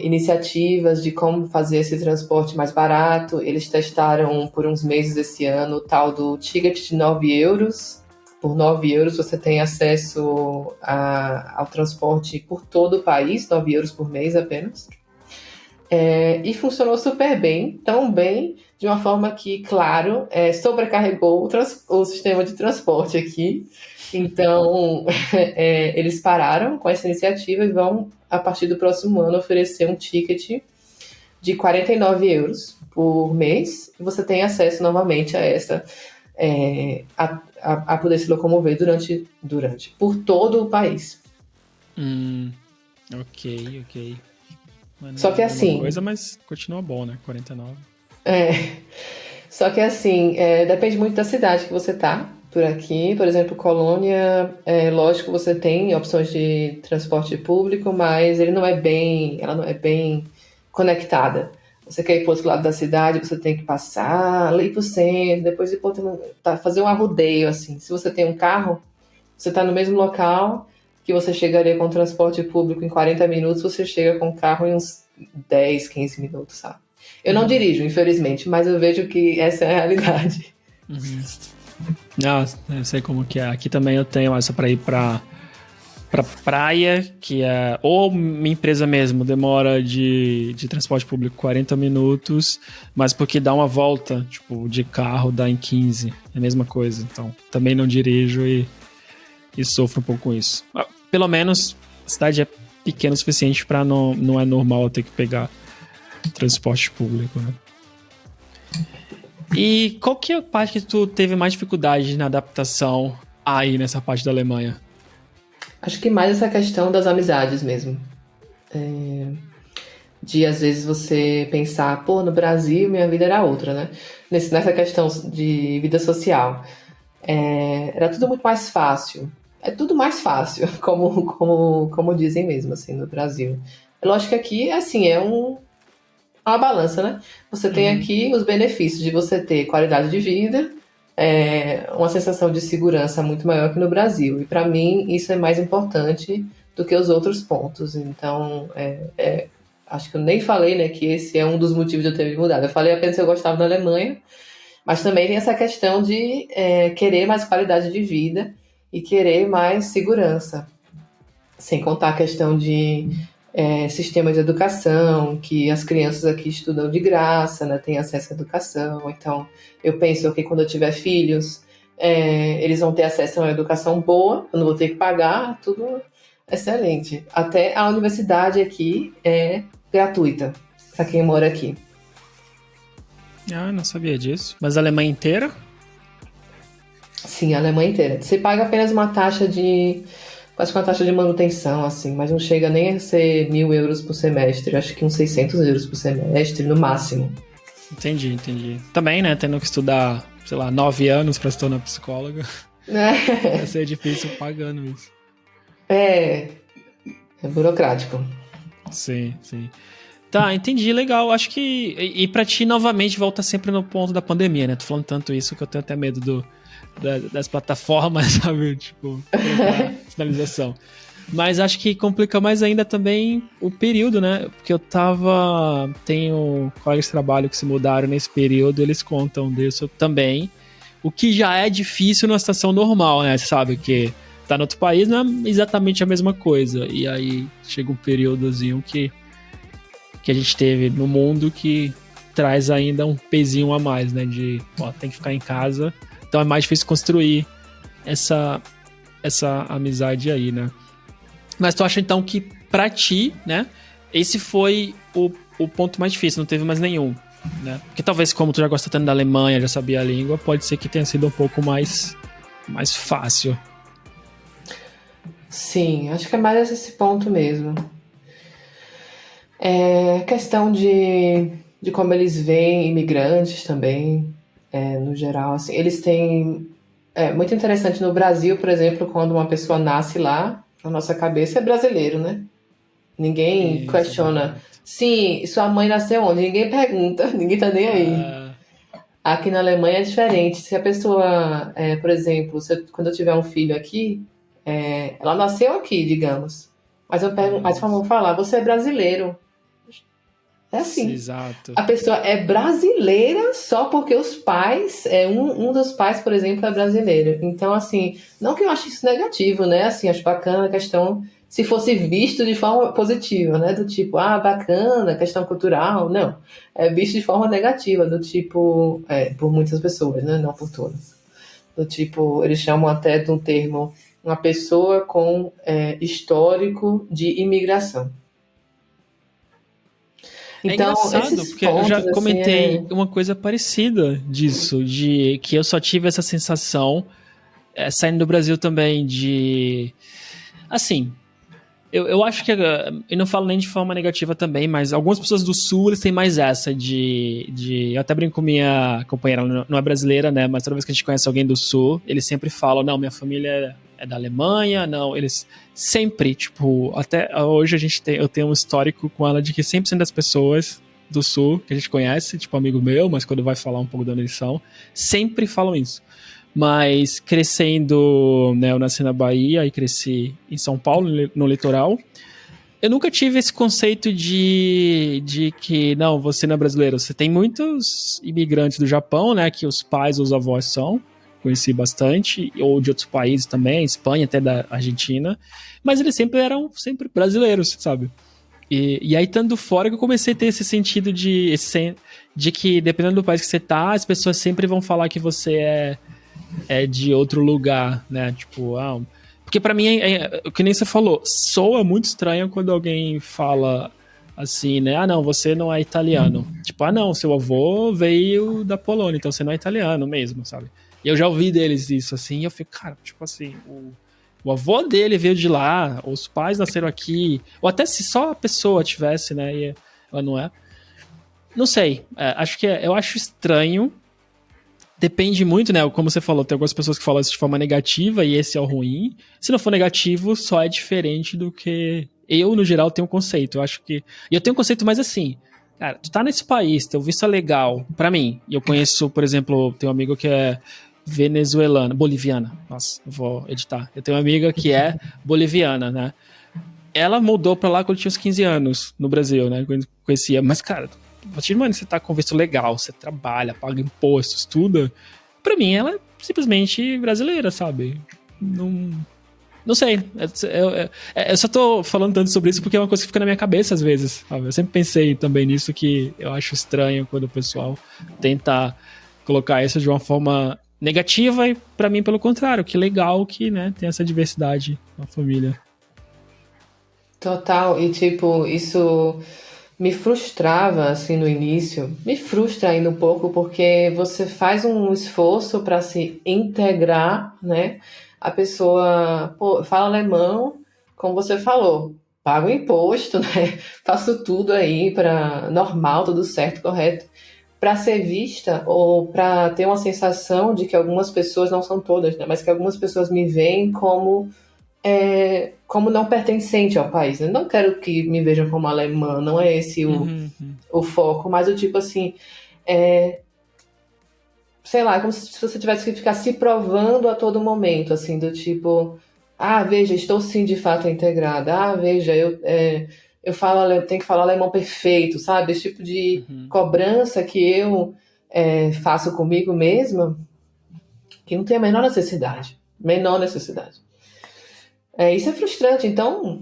iniciativas de como fazer esse transporte mais barato. Eles testaram por uns meses esse ano o tal do ticket de 9 euros. Por 9 euros você tem acesso ao transporte por todo o país, 9 euros por mês apenas. E funcionou super bem, tão bem, de uma forma que, claro, sobrecarregou o sistema de transporte aqui. Então, eles pararam com essa iniciativa e vão, a partir do próximo ano, oferecer um ticket de 49 euros por mês. E você tem acesso novamente a essa, a poder se locomover por todo o país. Ok, ok. Mas Só não é que a mesma assim, coisa, mas continua bom, né? 49. é, Só que assim, depende muito da cidade que você tá por aqui. Por exemplo, Colônia, lógico, você tem opções de transporte público, mas ela não é bem conectada. Você quer ir para o outro lado da cidade, você tem que passar ali para o centro, depois ir para fazer um arrodeio, assim. Se você tem um carro, você está no mesmo local que você chegaria com transporte público em 40 minutos, você chega com o carro em uns 10, 15 minutos, sabe? Eu não Uhum, dirijo, infelizmente, mas eu vejo que essa é a realidade. uhum. Não, eu sei como que é. Aqui também eu tenho essa pra ir pra praia, que é. Ou minha empresa mesmo, demora de transporte público 40 minutos, mas porque dá uma volta, tipo, de carro dá em 15. É a mesma coisa. Então, também não dirijo e sofro um pouco com isso. Pelo menos a cidade é pequena o suficiente pra não é normal eu ter que pegar transporte público, né? E qual que é a parte que tu teve mais dificuldade na adaptação aí nessa parte da Alemanha? Acho que mais essa questão das amizades mesmo. De às vezes você pensar, pô, no Brasil minha vida era outra, né? nessa questão de vida social. Era tudo muito mais fácil. É tudo mais fácil, como dizem mesmo, assim, no Brasil. É lógico que aqui, assim, uma balança, né? Você tem aqui os benefícios de você ter qualidade de vida, uma sensação de segurança muito maior que no Brasil. E para mim, isso é mais importante do que os outros pontos. Então, acho que eu nem falei, né, que esse é um dos motivos de eu ter me mudado. Eu falei apenas que eu gostava da Alemanha, mas também tem essa questão de querer mais qualidade de vida e querer mais segurança. Sem contar a questão de sistema de educação, que as crianças aqui estudam de graça, né, têm acesso à educação. Então, eu penso que quando eu tiver filhos, eles vão ter acesso a uma educação boa, eu não vou ter que pagar, tudo excelente. Até a universidade aqui é gratuita, para quem mora aqui. Ah, não sabia disso. Mas a Alemanha inteira? Sim, a Alemanha inteira. Você paga apenas uma taxa quase uma taxa de manutenção, assim, mas não chega nem a ser 1.000 euros por semestre. Acho que uns 600 euros por semestre, no máximo. Entendi. Também, né, tendo que estudar, sei lá, 9 anos pra se tornar psicóloga. Vai ser difícil pagando isso. É burocrático. Sim. Tá, entendi, legal. Acho que... E pra ti, novamente, volta sempre no ponto da pandemia, né? Tô falando tanto isso que eu tenho até medo das plataformas, sabe? Tipo, finalização. Mas acho que complica mais ainda também o período, né? Porque tenho colegas de trabalho que se mudaram nesse período, eles contam disso também. O que já é difícil numa situação normal, né? Você sabe que tá no outro país não é exatamente a mesma coisa. E aí chega um períodozinho que a gente teve no mundo que traz ainda um pezinho a mais, né? De, tem que ficar em casa. Então é mais difícil construir essa amizade aí, né? Mas tu acha então que pra ti, né? Esse foi o ponto mais difícil, não teve mais nenhum, né? Porque talvez como tu já gosta tanto da Alemanha, já sabia a língua, pode ser que tenha sido um pouco mais fácil. Sim, acho que é mais esse ponto mesmo. Questão de como eles veem imigrantes também, no geral, assim, eles têm... muito interessante no Brasil, por exemplo, quando uma pessoa nasce lá, a nossa cabeça é brasileiro, né? Ninguém questiona. Sim, sua mãe nasceu onde? Ninguém pergunta, ninguém tá nem aí. Aqui na Alemanha é diferente. Se a pessoa, por exemplo, quando eu tiver um filho aqui, ela nasceu aqui, digamos. Mas vamos falar, você é brasileiro. É assim. Exato. A pessoa é brasileira só porque os pais, um dos pais, por exemplo, é brasileiro. Então, assim, não que eu ache isso negativo, né? Assim, acho bacana a questão, se fosse visto de forma positiva, né? Do tipo, bacana, questão cultural. Não. É visto de forma negativa, do tipo, por muitas pessoas, né? Não por todas. Do tipo, eles chamam até de um termo, uma pessoa com histórico de imigração. Então, engraçado, porque eu já comentei uma coisa parecida disso, de que eu só tive essa sensação, saindo do Brasil também, de... Assim, eu acho que... Eu não falo nem de forma negativa também, mas algumas pessoas do Sul, eles têm mais essa de eu até brinco com minha companheira, ela não é brasileira, né? Mas toda vez que a gente conhece alguém do Sul, eles sempre falam, não, minha família é da Alemanha, não, eles sempre, tipo, até hoje eu tenho um histórico com ela de que 100% das pessoas do Sul que a gente conhece, tipo amigo meu, mas quando vai falar um pouco da onde eles são, sempre falam isso. Mas crescendo, né, eu nasci na Bahia e cresci em São Paulo, no litoral, eu nunca tive esse conceito de que, não, você não é brasileiro. Você tem muitos imigrantes do Japão, né, que os pais ou os avós são, conheci bastante, ou de outros países também, Espanha, até da Argentina, mas eles sempre eram brasileiros, sabe? E aí, estando fora, que eu comecei a ter esse sentido de que, dependendo do país que você tá, as pessoas sempre vão falar que você é de outro lugar, né? Tipo, porque pra mim, o que nem você falou, soa muito estranho quando alguém fala assim, né? Não, você não é italiano. Tipo, não, seu avô veio da Polônia, então você não é italiano mesmo, sabe? E eu já ouvi deles isso, assim, e eu fico, cara, tipo assim, o avô dele veio de lá, os pais nasceram aqui, ou até se só a pessoa tivesse, né, e ela não é. Não sei, eu acho estranho, Depende muito, né? Como você falou, tem algumas pessoas que falam isso de forma negativa e esse é o ruim. Se não for negativo, só é diferente do que... Eu, no geral, tenho um conceito. Eu acho que... E eu tenho um conceito mais assim. Cara, tu tá nesse país, teu visto é legal. Pra mim, e eu conheço, por exemplo, tenho um amigo que é venezuelana, boliviana. Nossa, eu vou editar. Eu tenho uma amiga que é boliviana, né? Ela mudou pra lá quando tinha uns 15 anos, no Brasil, né? Quando conhecia. Mas, cara, a partir do momento que você tá com visto legal, você trabalha, paga impostos, estuda, pra mim ela é simplesmente brasileira, sabe? Não sei. Eu só tô falando tanto sobre isso porque é uma coisa que fica na minha cabeça às vezes, sabe? Eu sempre pensei também nisso, que eu acho estranho quando o pessoal tenta colocar isso de uma forma negativa e pra mim, pelo contrário, que legal que, né, tem essa diversidade na família. Total, e tipo, isso me frustrava assim no início, me frustra ainda um pouco porque você faz um esforço para se integrar, né? A pessoa, pô, fala alemão, como você falou, pago imposto, né? Faço tudo aí para normal, tudo certo, correto, para ser vista ou para ter uma sensação de que algumas pessoas, não são todas, né? Mas que algumas pessoas me veem como não pertencente ao país. Eu não quero que me vejam como alemã, não é esse Uhum. o foco, mas o tipo assim, sei lá, é como se você tivesse que ficar se provando a todo momento, assim, do tipo, ah, veja, estou sim de fato integrada, ah, veja, eu falo, tenho que falar alemão perfeito, sabe? Esse tipo de Uhum. cobrança que eu faço comigo mesma, que não tem a menor necessidade. Menor necessidade. Isso é frustrante. Então,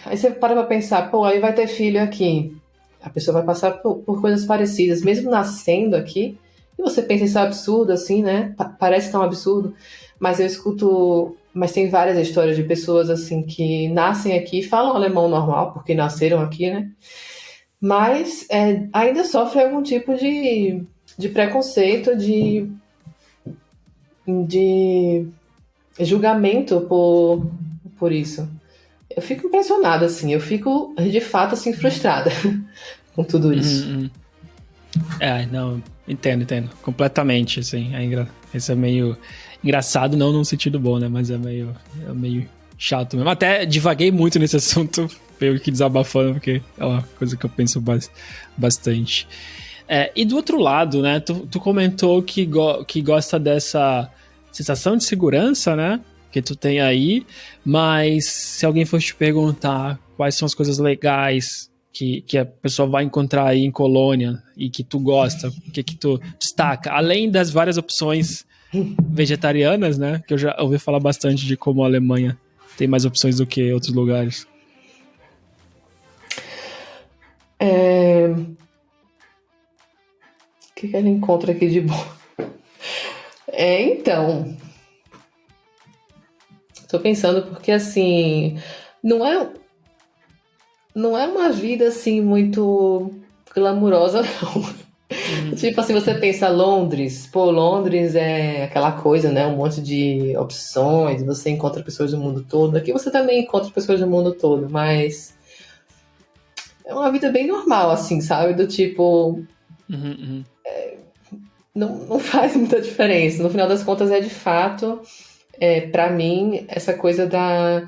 aí você para pra pensar, pô, aí vai ter filho aqui. A pessoa vai passar por coisas parecidas, mesmo nascendo aqui. E você pensa, isso é absurdo, assim, né? Parece tão absurdo. Mas eu escuto. Mas tem várias histórias de pessoas, assim, que nascem aqui e falam alemão normal, porque nasceram aqui, né? Mas ainda sofrem algum tipo de preconceito, de julgamento por isso. Eu fico impressionada, assim, eu fico de fato assim frustrada com tudo isso. Uhum. Não, entendo, completamente, assim, isso é meio engraçado, não num sentido bom, né, mas é meio chato mesmo. Até divaguei muito nesse assunto, meio que desabafando, porque é uma coisa que eu penso bastante. E do outro lado, né, tu comentou que gosta dessa sensação de segurança, né, que tu tem aí, mas se alguém fosse te perguntar quais são as coisas legais que a pessoa vai encontrar aí em Colônia e que tu gosta, o que tu destaca, além das várias opções vegetarianas, né, que eu já ouvi falar bastante de como a Alemanha tem mais opções do que outros lugares. O que ele encontra aqui de bom? Então, tô pensando porque assim, não é, não é uma vida assim muito glamurosa, não. Tipo assim, você pensa Londres, pô, Londres é aquela coisa, né? Um monte de opções, você encontra pessoas do mundo todo. Aqui você também encontra pessoas do mundo todo, mas é uma vida bem normal, assim, sabe? Do tipo, Uhum. não faz muita diferença. No final das contas, é de fato, para mim, essa coisa da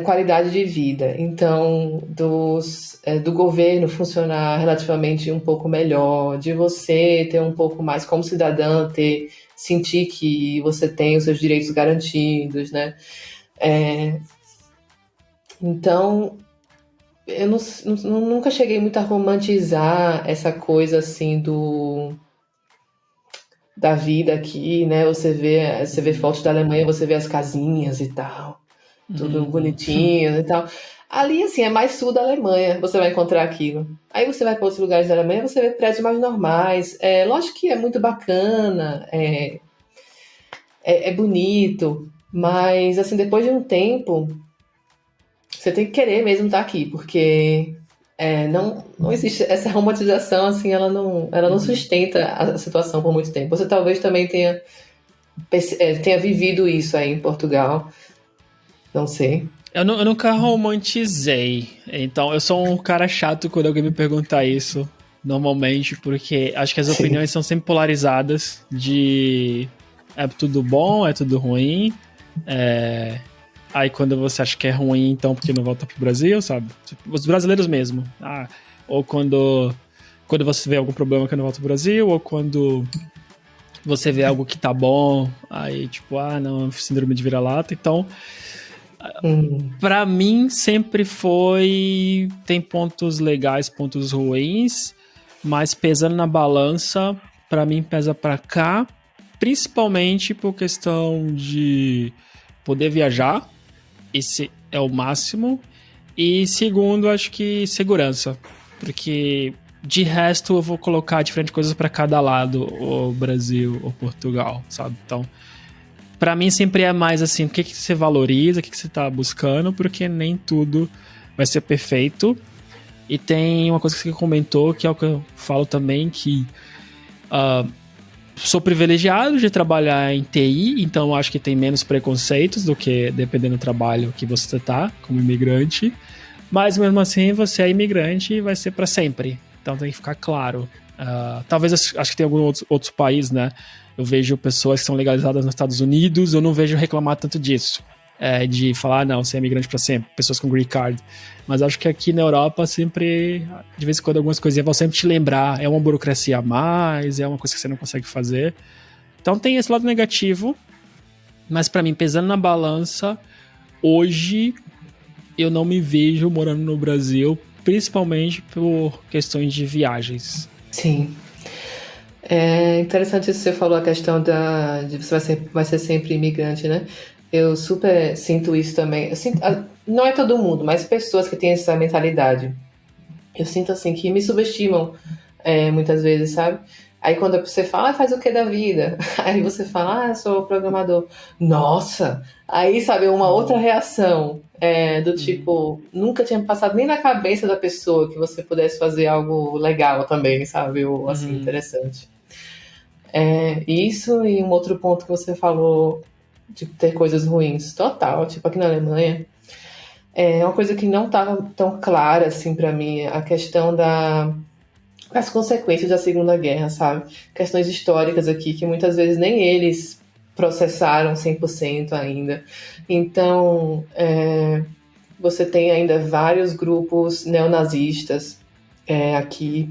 qualidade de vida. Então, do governo funcionar relativamente um pouco melhor, de você ter um pouco mais, como cidadã, sentir que você tem os seus direitos garantidos, né? Então, eu nunca cheguei muito a romantizar essa coisa assim da vida aqui, né? Você vê fotos da Alemanha, você vê as casinhas e tal, tudo Uhum. bonitinho e tal. Ali, assim, é mais sul da Alemanha, você vai encontrar aquilo. Aí você vai para outros lugares da Alemanha, você vê prédios mais normais. Lógico que é muito bacana, é bonito, mas, assim, depois de um tempo, você tem que querer mesmo estar aqui, porque não existe essa romantização, assim, ela não Uhum. sustenta a situação por muito tempo. Você talvez também tenha vivido isso aí em Portugal, não sei. Eu nunca romantizei. Então, eu sou um cara chato quando alguém me perguntar isso. normalmente, porque acho que as opiniões são sempre polarizadas de é tudo bom, é tudo ruim. Aí quando você acha que é ruim, então porque não volta pro Brasil, sabe? Os brasileiros mesmo. Ou quando você vê algum problema que não volta pro Brasil, ou quando você vê algo que tá bom, aí tipo, não, síndrome de vira-lata. Então, pra mim sempre tem pontos legais, pontos ruins, mas pesando na balança, pra mim pesa pra cá, principalmente por questão de poder viajar. Esse é o máximo. E segundo, acho que segurança. Porque de resto eu vou colocar diferentes coisas para cada lado, ou Brasil ou Portugal, sabe? Então, para mim sempre é mais assim, o que você valoriza, o que você tá buscando, porque nem tudo vai ser perfeito. E tem uma coisa que você comentou, que é o que eu falo também, que sou privilegiado de trabalhar em TI, então acho que tem menos preconceitos do que dependendo do trabalho que você tá, como imigrante. Mas mesmo assim, você é imigrante e vai ser para sempre. Então tem que ficar claro. Talvez, acho que tem alguns outros países, né? Eu vejo pessoas que são legalizadas nos Estados Unidos, eu não vejo reclamar tanto disso. De falar, não, você é imigrante para sempre, pessoas com green card. Mas acho que aqui na Europa sempre, de vez em quando, algumas coisinhas vão sempre te lembrar. É uma burocracia a mais, é uma coisa que você não consegue fazer. Então tem esse lado negativo, mas para mim, pesando na balança, hoje eu não me vejo morando no Brasil, principalmente por questões de viagens. Sim. É interessante isso que você falou, a questão de você vai ser sempre imigrante, né? Eu super sinto isso também. Não é todo mundo, mas pessoas que têm essa mentalidade. Eu sinto assim que me subestimam muitas vezes, sabe? Aí quando você fala, faz o que da vida? Aí você fala, sou programador. Nossa! Aí, sabe, uma outra reação do tipo, nunca tinha passado nem na cabeça da pessoa que você pudesse fazer algo legal também, sabe? Ou assim, interessante. Isso e um outro ponto que você falou de ter coisas ruins. Total, tipo aqui na Alemanha. É uma coisa que não estava tão clara assim para mim, a questão das consequências da Segunda Guerra, sabe? Questões históricas aqui que muitas vezes nem eles processaram 100% ainda. Então, você tem ainda vários grupos neonazistas aqui,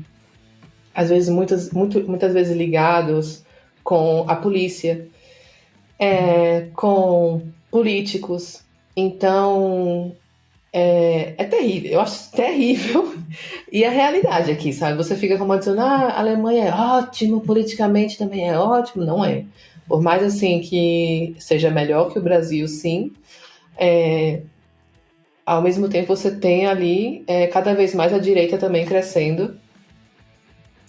às vezes muitas vezes ligados com a polícia, com políticos. Então, é terrível, eu acho terrível. E a realidade aqui, sabe? Você fica dizendo, a Alemanha é ótimo, politicamente também é ótimo. Não é. Por mais assim que seja melhor que o Brasil, sim, ao mesmo tempo você tem ali cada vez mais a direita também crescendo.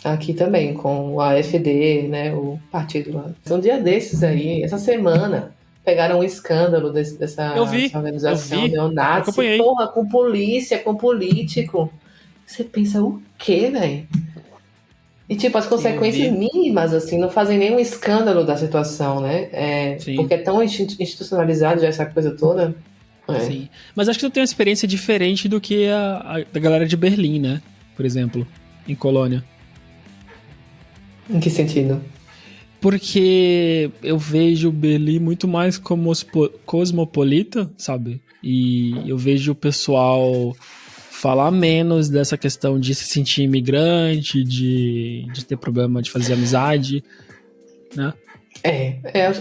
Aqui também, com o AfD, né, o partido lá. Um dia desses aí, essa semana, pegaram um escândalo dessa organização neonazi. Porra, com polícia, com político. Você pensa, o quê, velho? E, tipo, as consequências mínimas, assim, não fazem nenhum escândalo da situação, né? Porque é tão institucionalizado já essa coisa toda. Sim. Mas acho que tu tem uma experiência diferente do que a galera de Berlim, né? Por exemplo, em Colônia. Em que sentido? Porque eu vejo Berlim muito mais como cosmopolita, sabe? E eu vejo o pessoal falar menos dessa questão de se sentir imigrante, de ter problema de fazer amizade, né?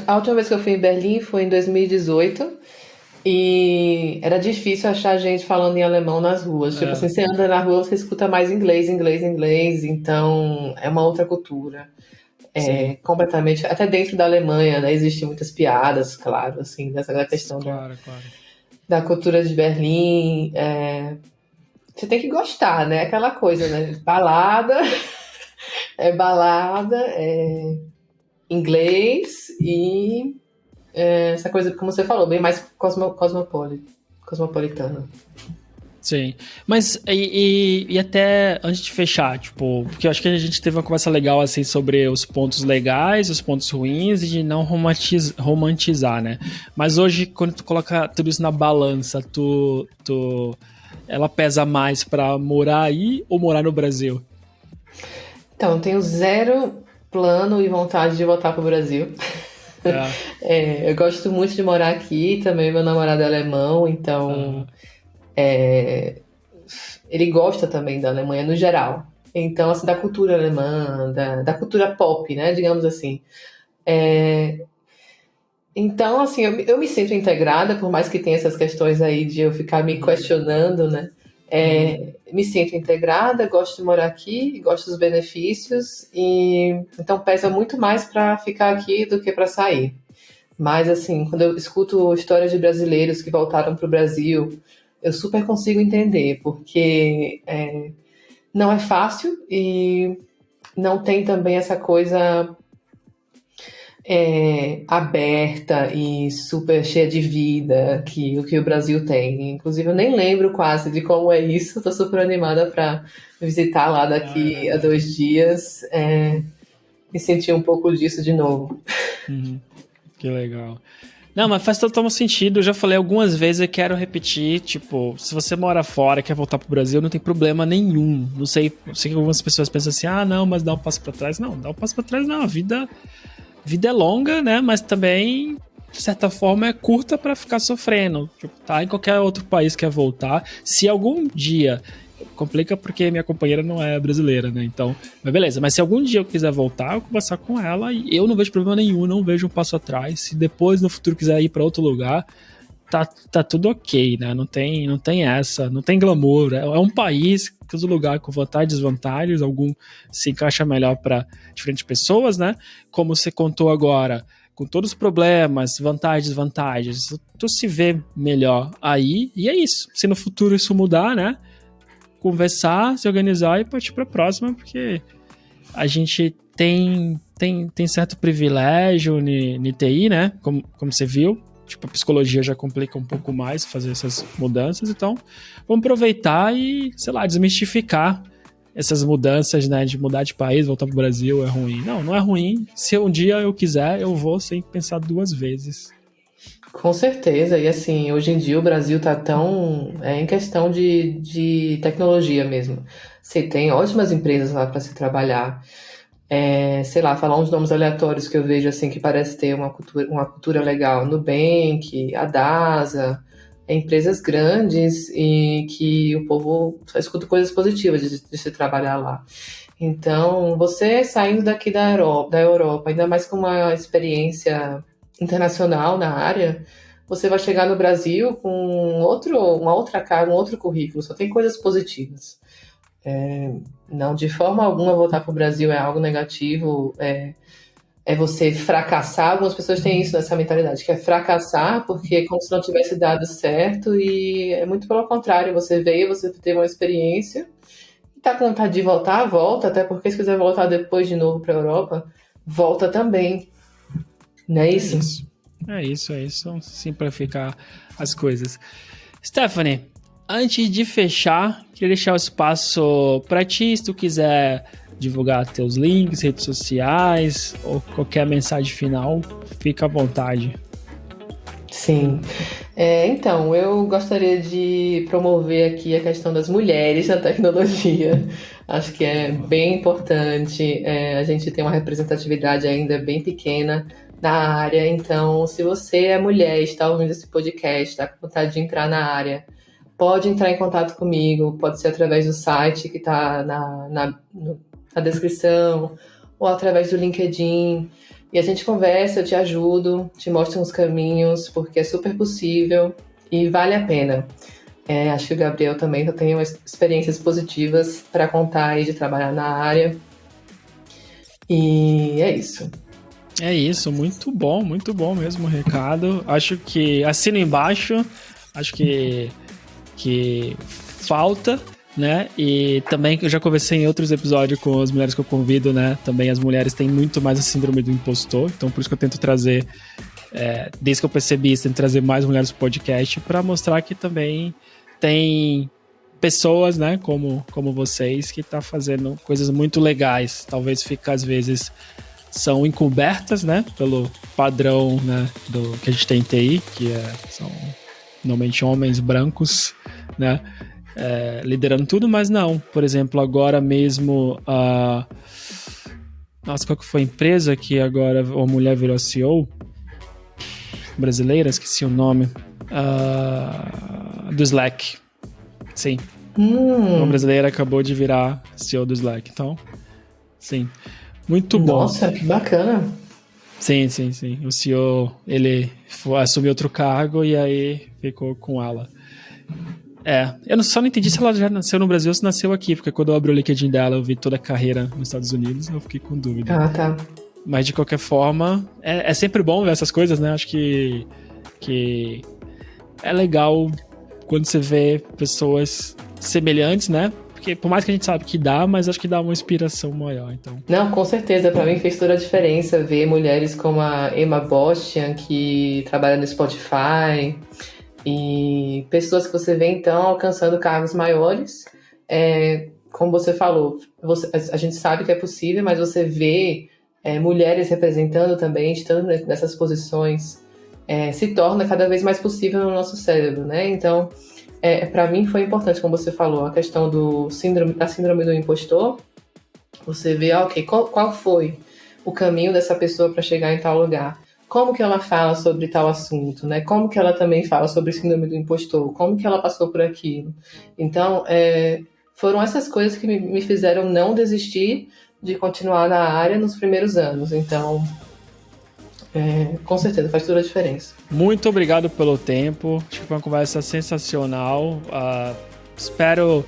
A última vez que eu fui em Berlim foi em 2018 e era difícil achar gente falando em alemão nas ruas. Tipo assim, você anda na rua, você escuta mais inglês, então é uma outra cultura. Completamente, até dentro da Alemanha, né, existem muitas piadas, claro, assim, dessa questão da cultura de Berlim. Você tem que gostar, né? Aquela coisa, né? Balada, inglês e essa coisa, como você falou, bem mais cosmopolitana. Sim, mas e até antes de fechar, tipo, porque eu acho que a gente teve uma conversa legal, assim, sobre os pontos legais, os pontos ruins e de não romantizar, né? Mas hoje, quando tu coloca tudo isso na balança, ela pesa mais pra morar aí ou morar no Brasil? Então, eu tenho zero plano e vontade de voltar para o Brasil. Eu gosto muito de morar aqui, também meu namorado é alemão, então ele gosta também da Alemanha no geral. Então, assim, da cultura alemã, da cultura pop, né, digamos assim. Então, assim, eu me sinto integrada, por mais que tenha essas questões aí de eu ficar me questionando, né? Me sinto integrada, gosto de morar aqui, gosto dos benefícios, e então pesa muito mais para ficar aqui do que para sair. Mas, assim, quando eu escuto histórias de brasileiros que voltaram para o Brasil, eu super consigo entender, porque não é fácil e não tem também essa coisa aberta e super cheia de vida que o Brasil tem. Inclusive, eu nem lembro quase de como é isso. Estou super animada para visitar lá daqui a 2 dias e sentir um pouco disso de novo. Que legal. Não, mas faz total sentido. Eu já falei algumas vezes e quero repetir. Tipo, se você mora fora e quer voltar pro Brasil, não tem problema nenhum. Não sei que algumas pessoas pensam assim, não, mas dá um passo para trás. Não, dá um passo para trás não. A vida é longa, né? Mas também, de certa forma, é curta para ficar sofrendo. Tipo, tá em qualquer outro país que quer voltar. Se algum dia... Complica porque minha companheira não é brasileira, né? Então, mas beleza. Mas se algum dia eu quiser voltar, eu vou conversar com ela e eu não vejo problema nenhum, não vejo um passo atrás. Se depois, no futuro, quiser ir para outro lugar, tá tudo ok, né? Não tem essa, não tem glamour. É um país, todo lugar com vantagens e desvantagens, algum se encaixa melhor para diferentes pessoas, né? Como você contou agora, com todos os problemas, vantagens e desvantagens, tu se vê melhor aí, e é isso. Se no futuro isso mudar, né? Conversar, se organizar e partir para a próxima, porque a gente tem certo privilégio no TI, né? Como você viu, tipo, a psicologia já complica um pouco mais fazer essas mudanças, então vamos aproveitar e, sei lá, desmistificar essas mudanças, né? De mudar de país, voltar para o Brasil é ruim. Não é ruim. Se um dia eu quiser, eu vou sem pensar 2 vezes. Com certeza, e assim, hoje em dia o Brasil está tão em questão de tecnologia mesmo. Você tem ótimas empresas lá para se trabalhar. Sei lá, falar uns nomes aleatórios que eu vejo assim que parece ter uma cultura legal. Nubank, a DASA, empresas grandes e que o povo só escuta coisas positivas de se trabalhar lá. Então, você saindo daqui da Europa, ainda mais com uma experiência internacional na área, você vai chegar no Brasil com uma outra carga, um outro currículo, só tem coisas positivas. Não, de forma alguma voltar para o Brasil é algo negativo, é você fracassar. Algumas pessoas têm isso nessa mentalidade, que é fracassar porque é como se não tivesse dado certo, e é muito pelo contrário, você veio, você teve uma experiência, e tá com vontade de voltar, volta, até porque se quiser voltar depois de novo para a Europa, volta também. Não é isso? É isso. Simplificar as coisas. Stephanie, antes de fechar, queria deixar o espaço para ti, se tu quiser divulgar teus links, redes sociais ou qualquer mensagem final, fica à vontade. Sim. Então, eu gostaria de promover aqui a questão das mulheres na tecnologia. Acho que é bem importante. A gente tem uma representatividade ainda bem pequena na área. Então, se você é mulher e está ouvindo esse podcast, está com vontade de entrar na área, pode entrar em contato comigo. Pode ser através do site que está na descrição ou através do LinkedIn. E a gente conversa, eu te ajudo, te mostro uns caminhos, porque é super possível e vale a pena. Acho que o Gabriel também já tem experiências positivas para contar aí de trabalhar na área. E é isso. É isso, muito bom mesmo o recado. Acho que assino embaixo, acho que falta, né? E também eu já conversei em outros episódios com as mulheres que eu convido, né? Também as mulheres têm muito mais a síndrome do impostor, então por isso que eu tento trazer, desde que eu percebi isso, tento trazer mais mulheres pro podcast para mostrar que também tem pessoas, né? Como vocês que tá fazendo coisas muito legais. Talvez fica às vezes são encobertas, né, pelo padrão, né, do que a gente tem em TI, que são normalmente homens brancos, né, liderando tudo, mas não. Por exemplo, agora mesmo, nossa, qual que foi a empresa que agora a mulher virou CEO? Brasileira, esqueci o nome. Do Slack. Sim. Uma brasileira acabou de virar CEO do Slack. Então, sim. Muito bom. Nossa, que bacana. Sim. O CEO, ele assumiu outro cargo e aí ficou com ela. Eu só não entendi se ela já nasceu no Brasil ou se nasceu aqui, porque quando eu abri o LinkedIn dela, eu vi toda a carreira nos Estados Unidos, eu fiquei com dúvida. Ah, tá. Mas de qualquer forma, é sempre bom ver essas coisas, né? Acho que é legal quando você vê pessoas semelhantes, né? Porque por mais que a gente sabe que dá, mas acho que dá uma inspiração maior, então. Não, com certeza, para mim fez toda a diferença ver mulheres como a Emma Bostian, que trabalha no Spotify, e pessoas que você vê então alcançando cargos maiores. Como você falou, a gente sabe que é possível, mas você vê mulheres representando também, estando nessas posições, se torna cada vez mais possível no nosso cérebro, né? Então, para mim foi importante, como você falou, a questão da síndrome do impostor. Você vê, qual foi o caminho dessa pessoa para chegar em tal lugar? Como que ela fala sobre tal assunto, né? Como que ela também fala sobre síndrome do impostor? Como que ela passou por aquilo? Então, foram essas coisas que me fizeram não desistir de continuar na área nos primeiros anos. Então, com certeza, faz toda a diferença. Muito obrigado pelo tempo. Acho que foi uma conversa sensacional. Espero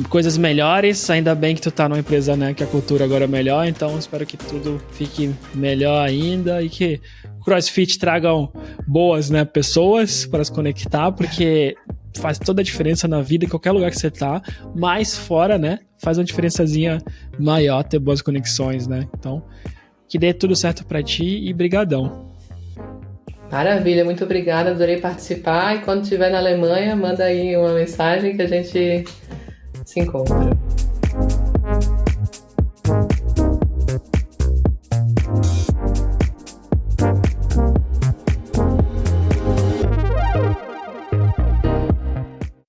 coisas melhores. Ainda bem que tu tá numa empresa, né, que a cultura agora é melhor. Então, espero que tudo fique melhor ainda e que o CrossFit tragam boas, né, pessoas para se conectar, porque faz toda a diferença na vida em qualquer lugar que você tá. Mas fora, né, faz uma diferençazinha maior ter boas conexões, né? Então, que dê tudo certo pra ti e brigadão. Maravilha, muito obrigada, adorei participar. E quando estiver na Alemanha, manda aí uma mensagem que a gente se encontra.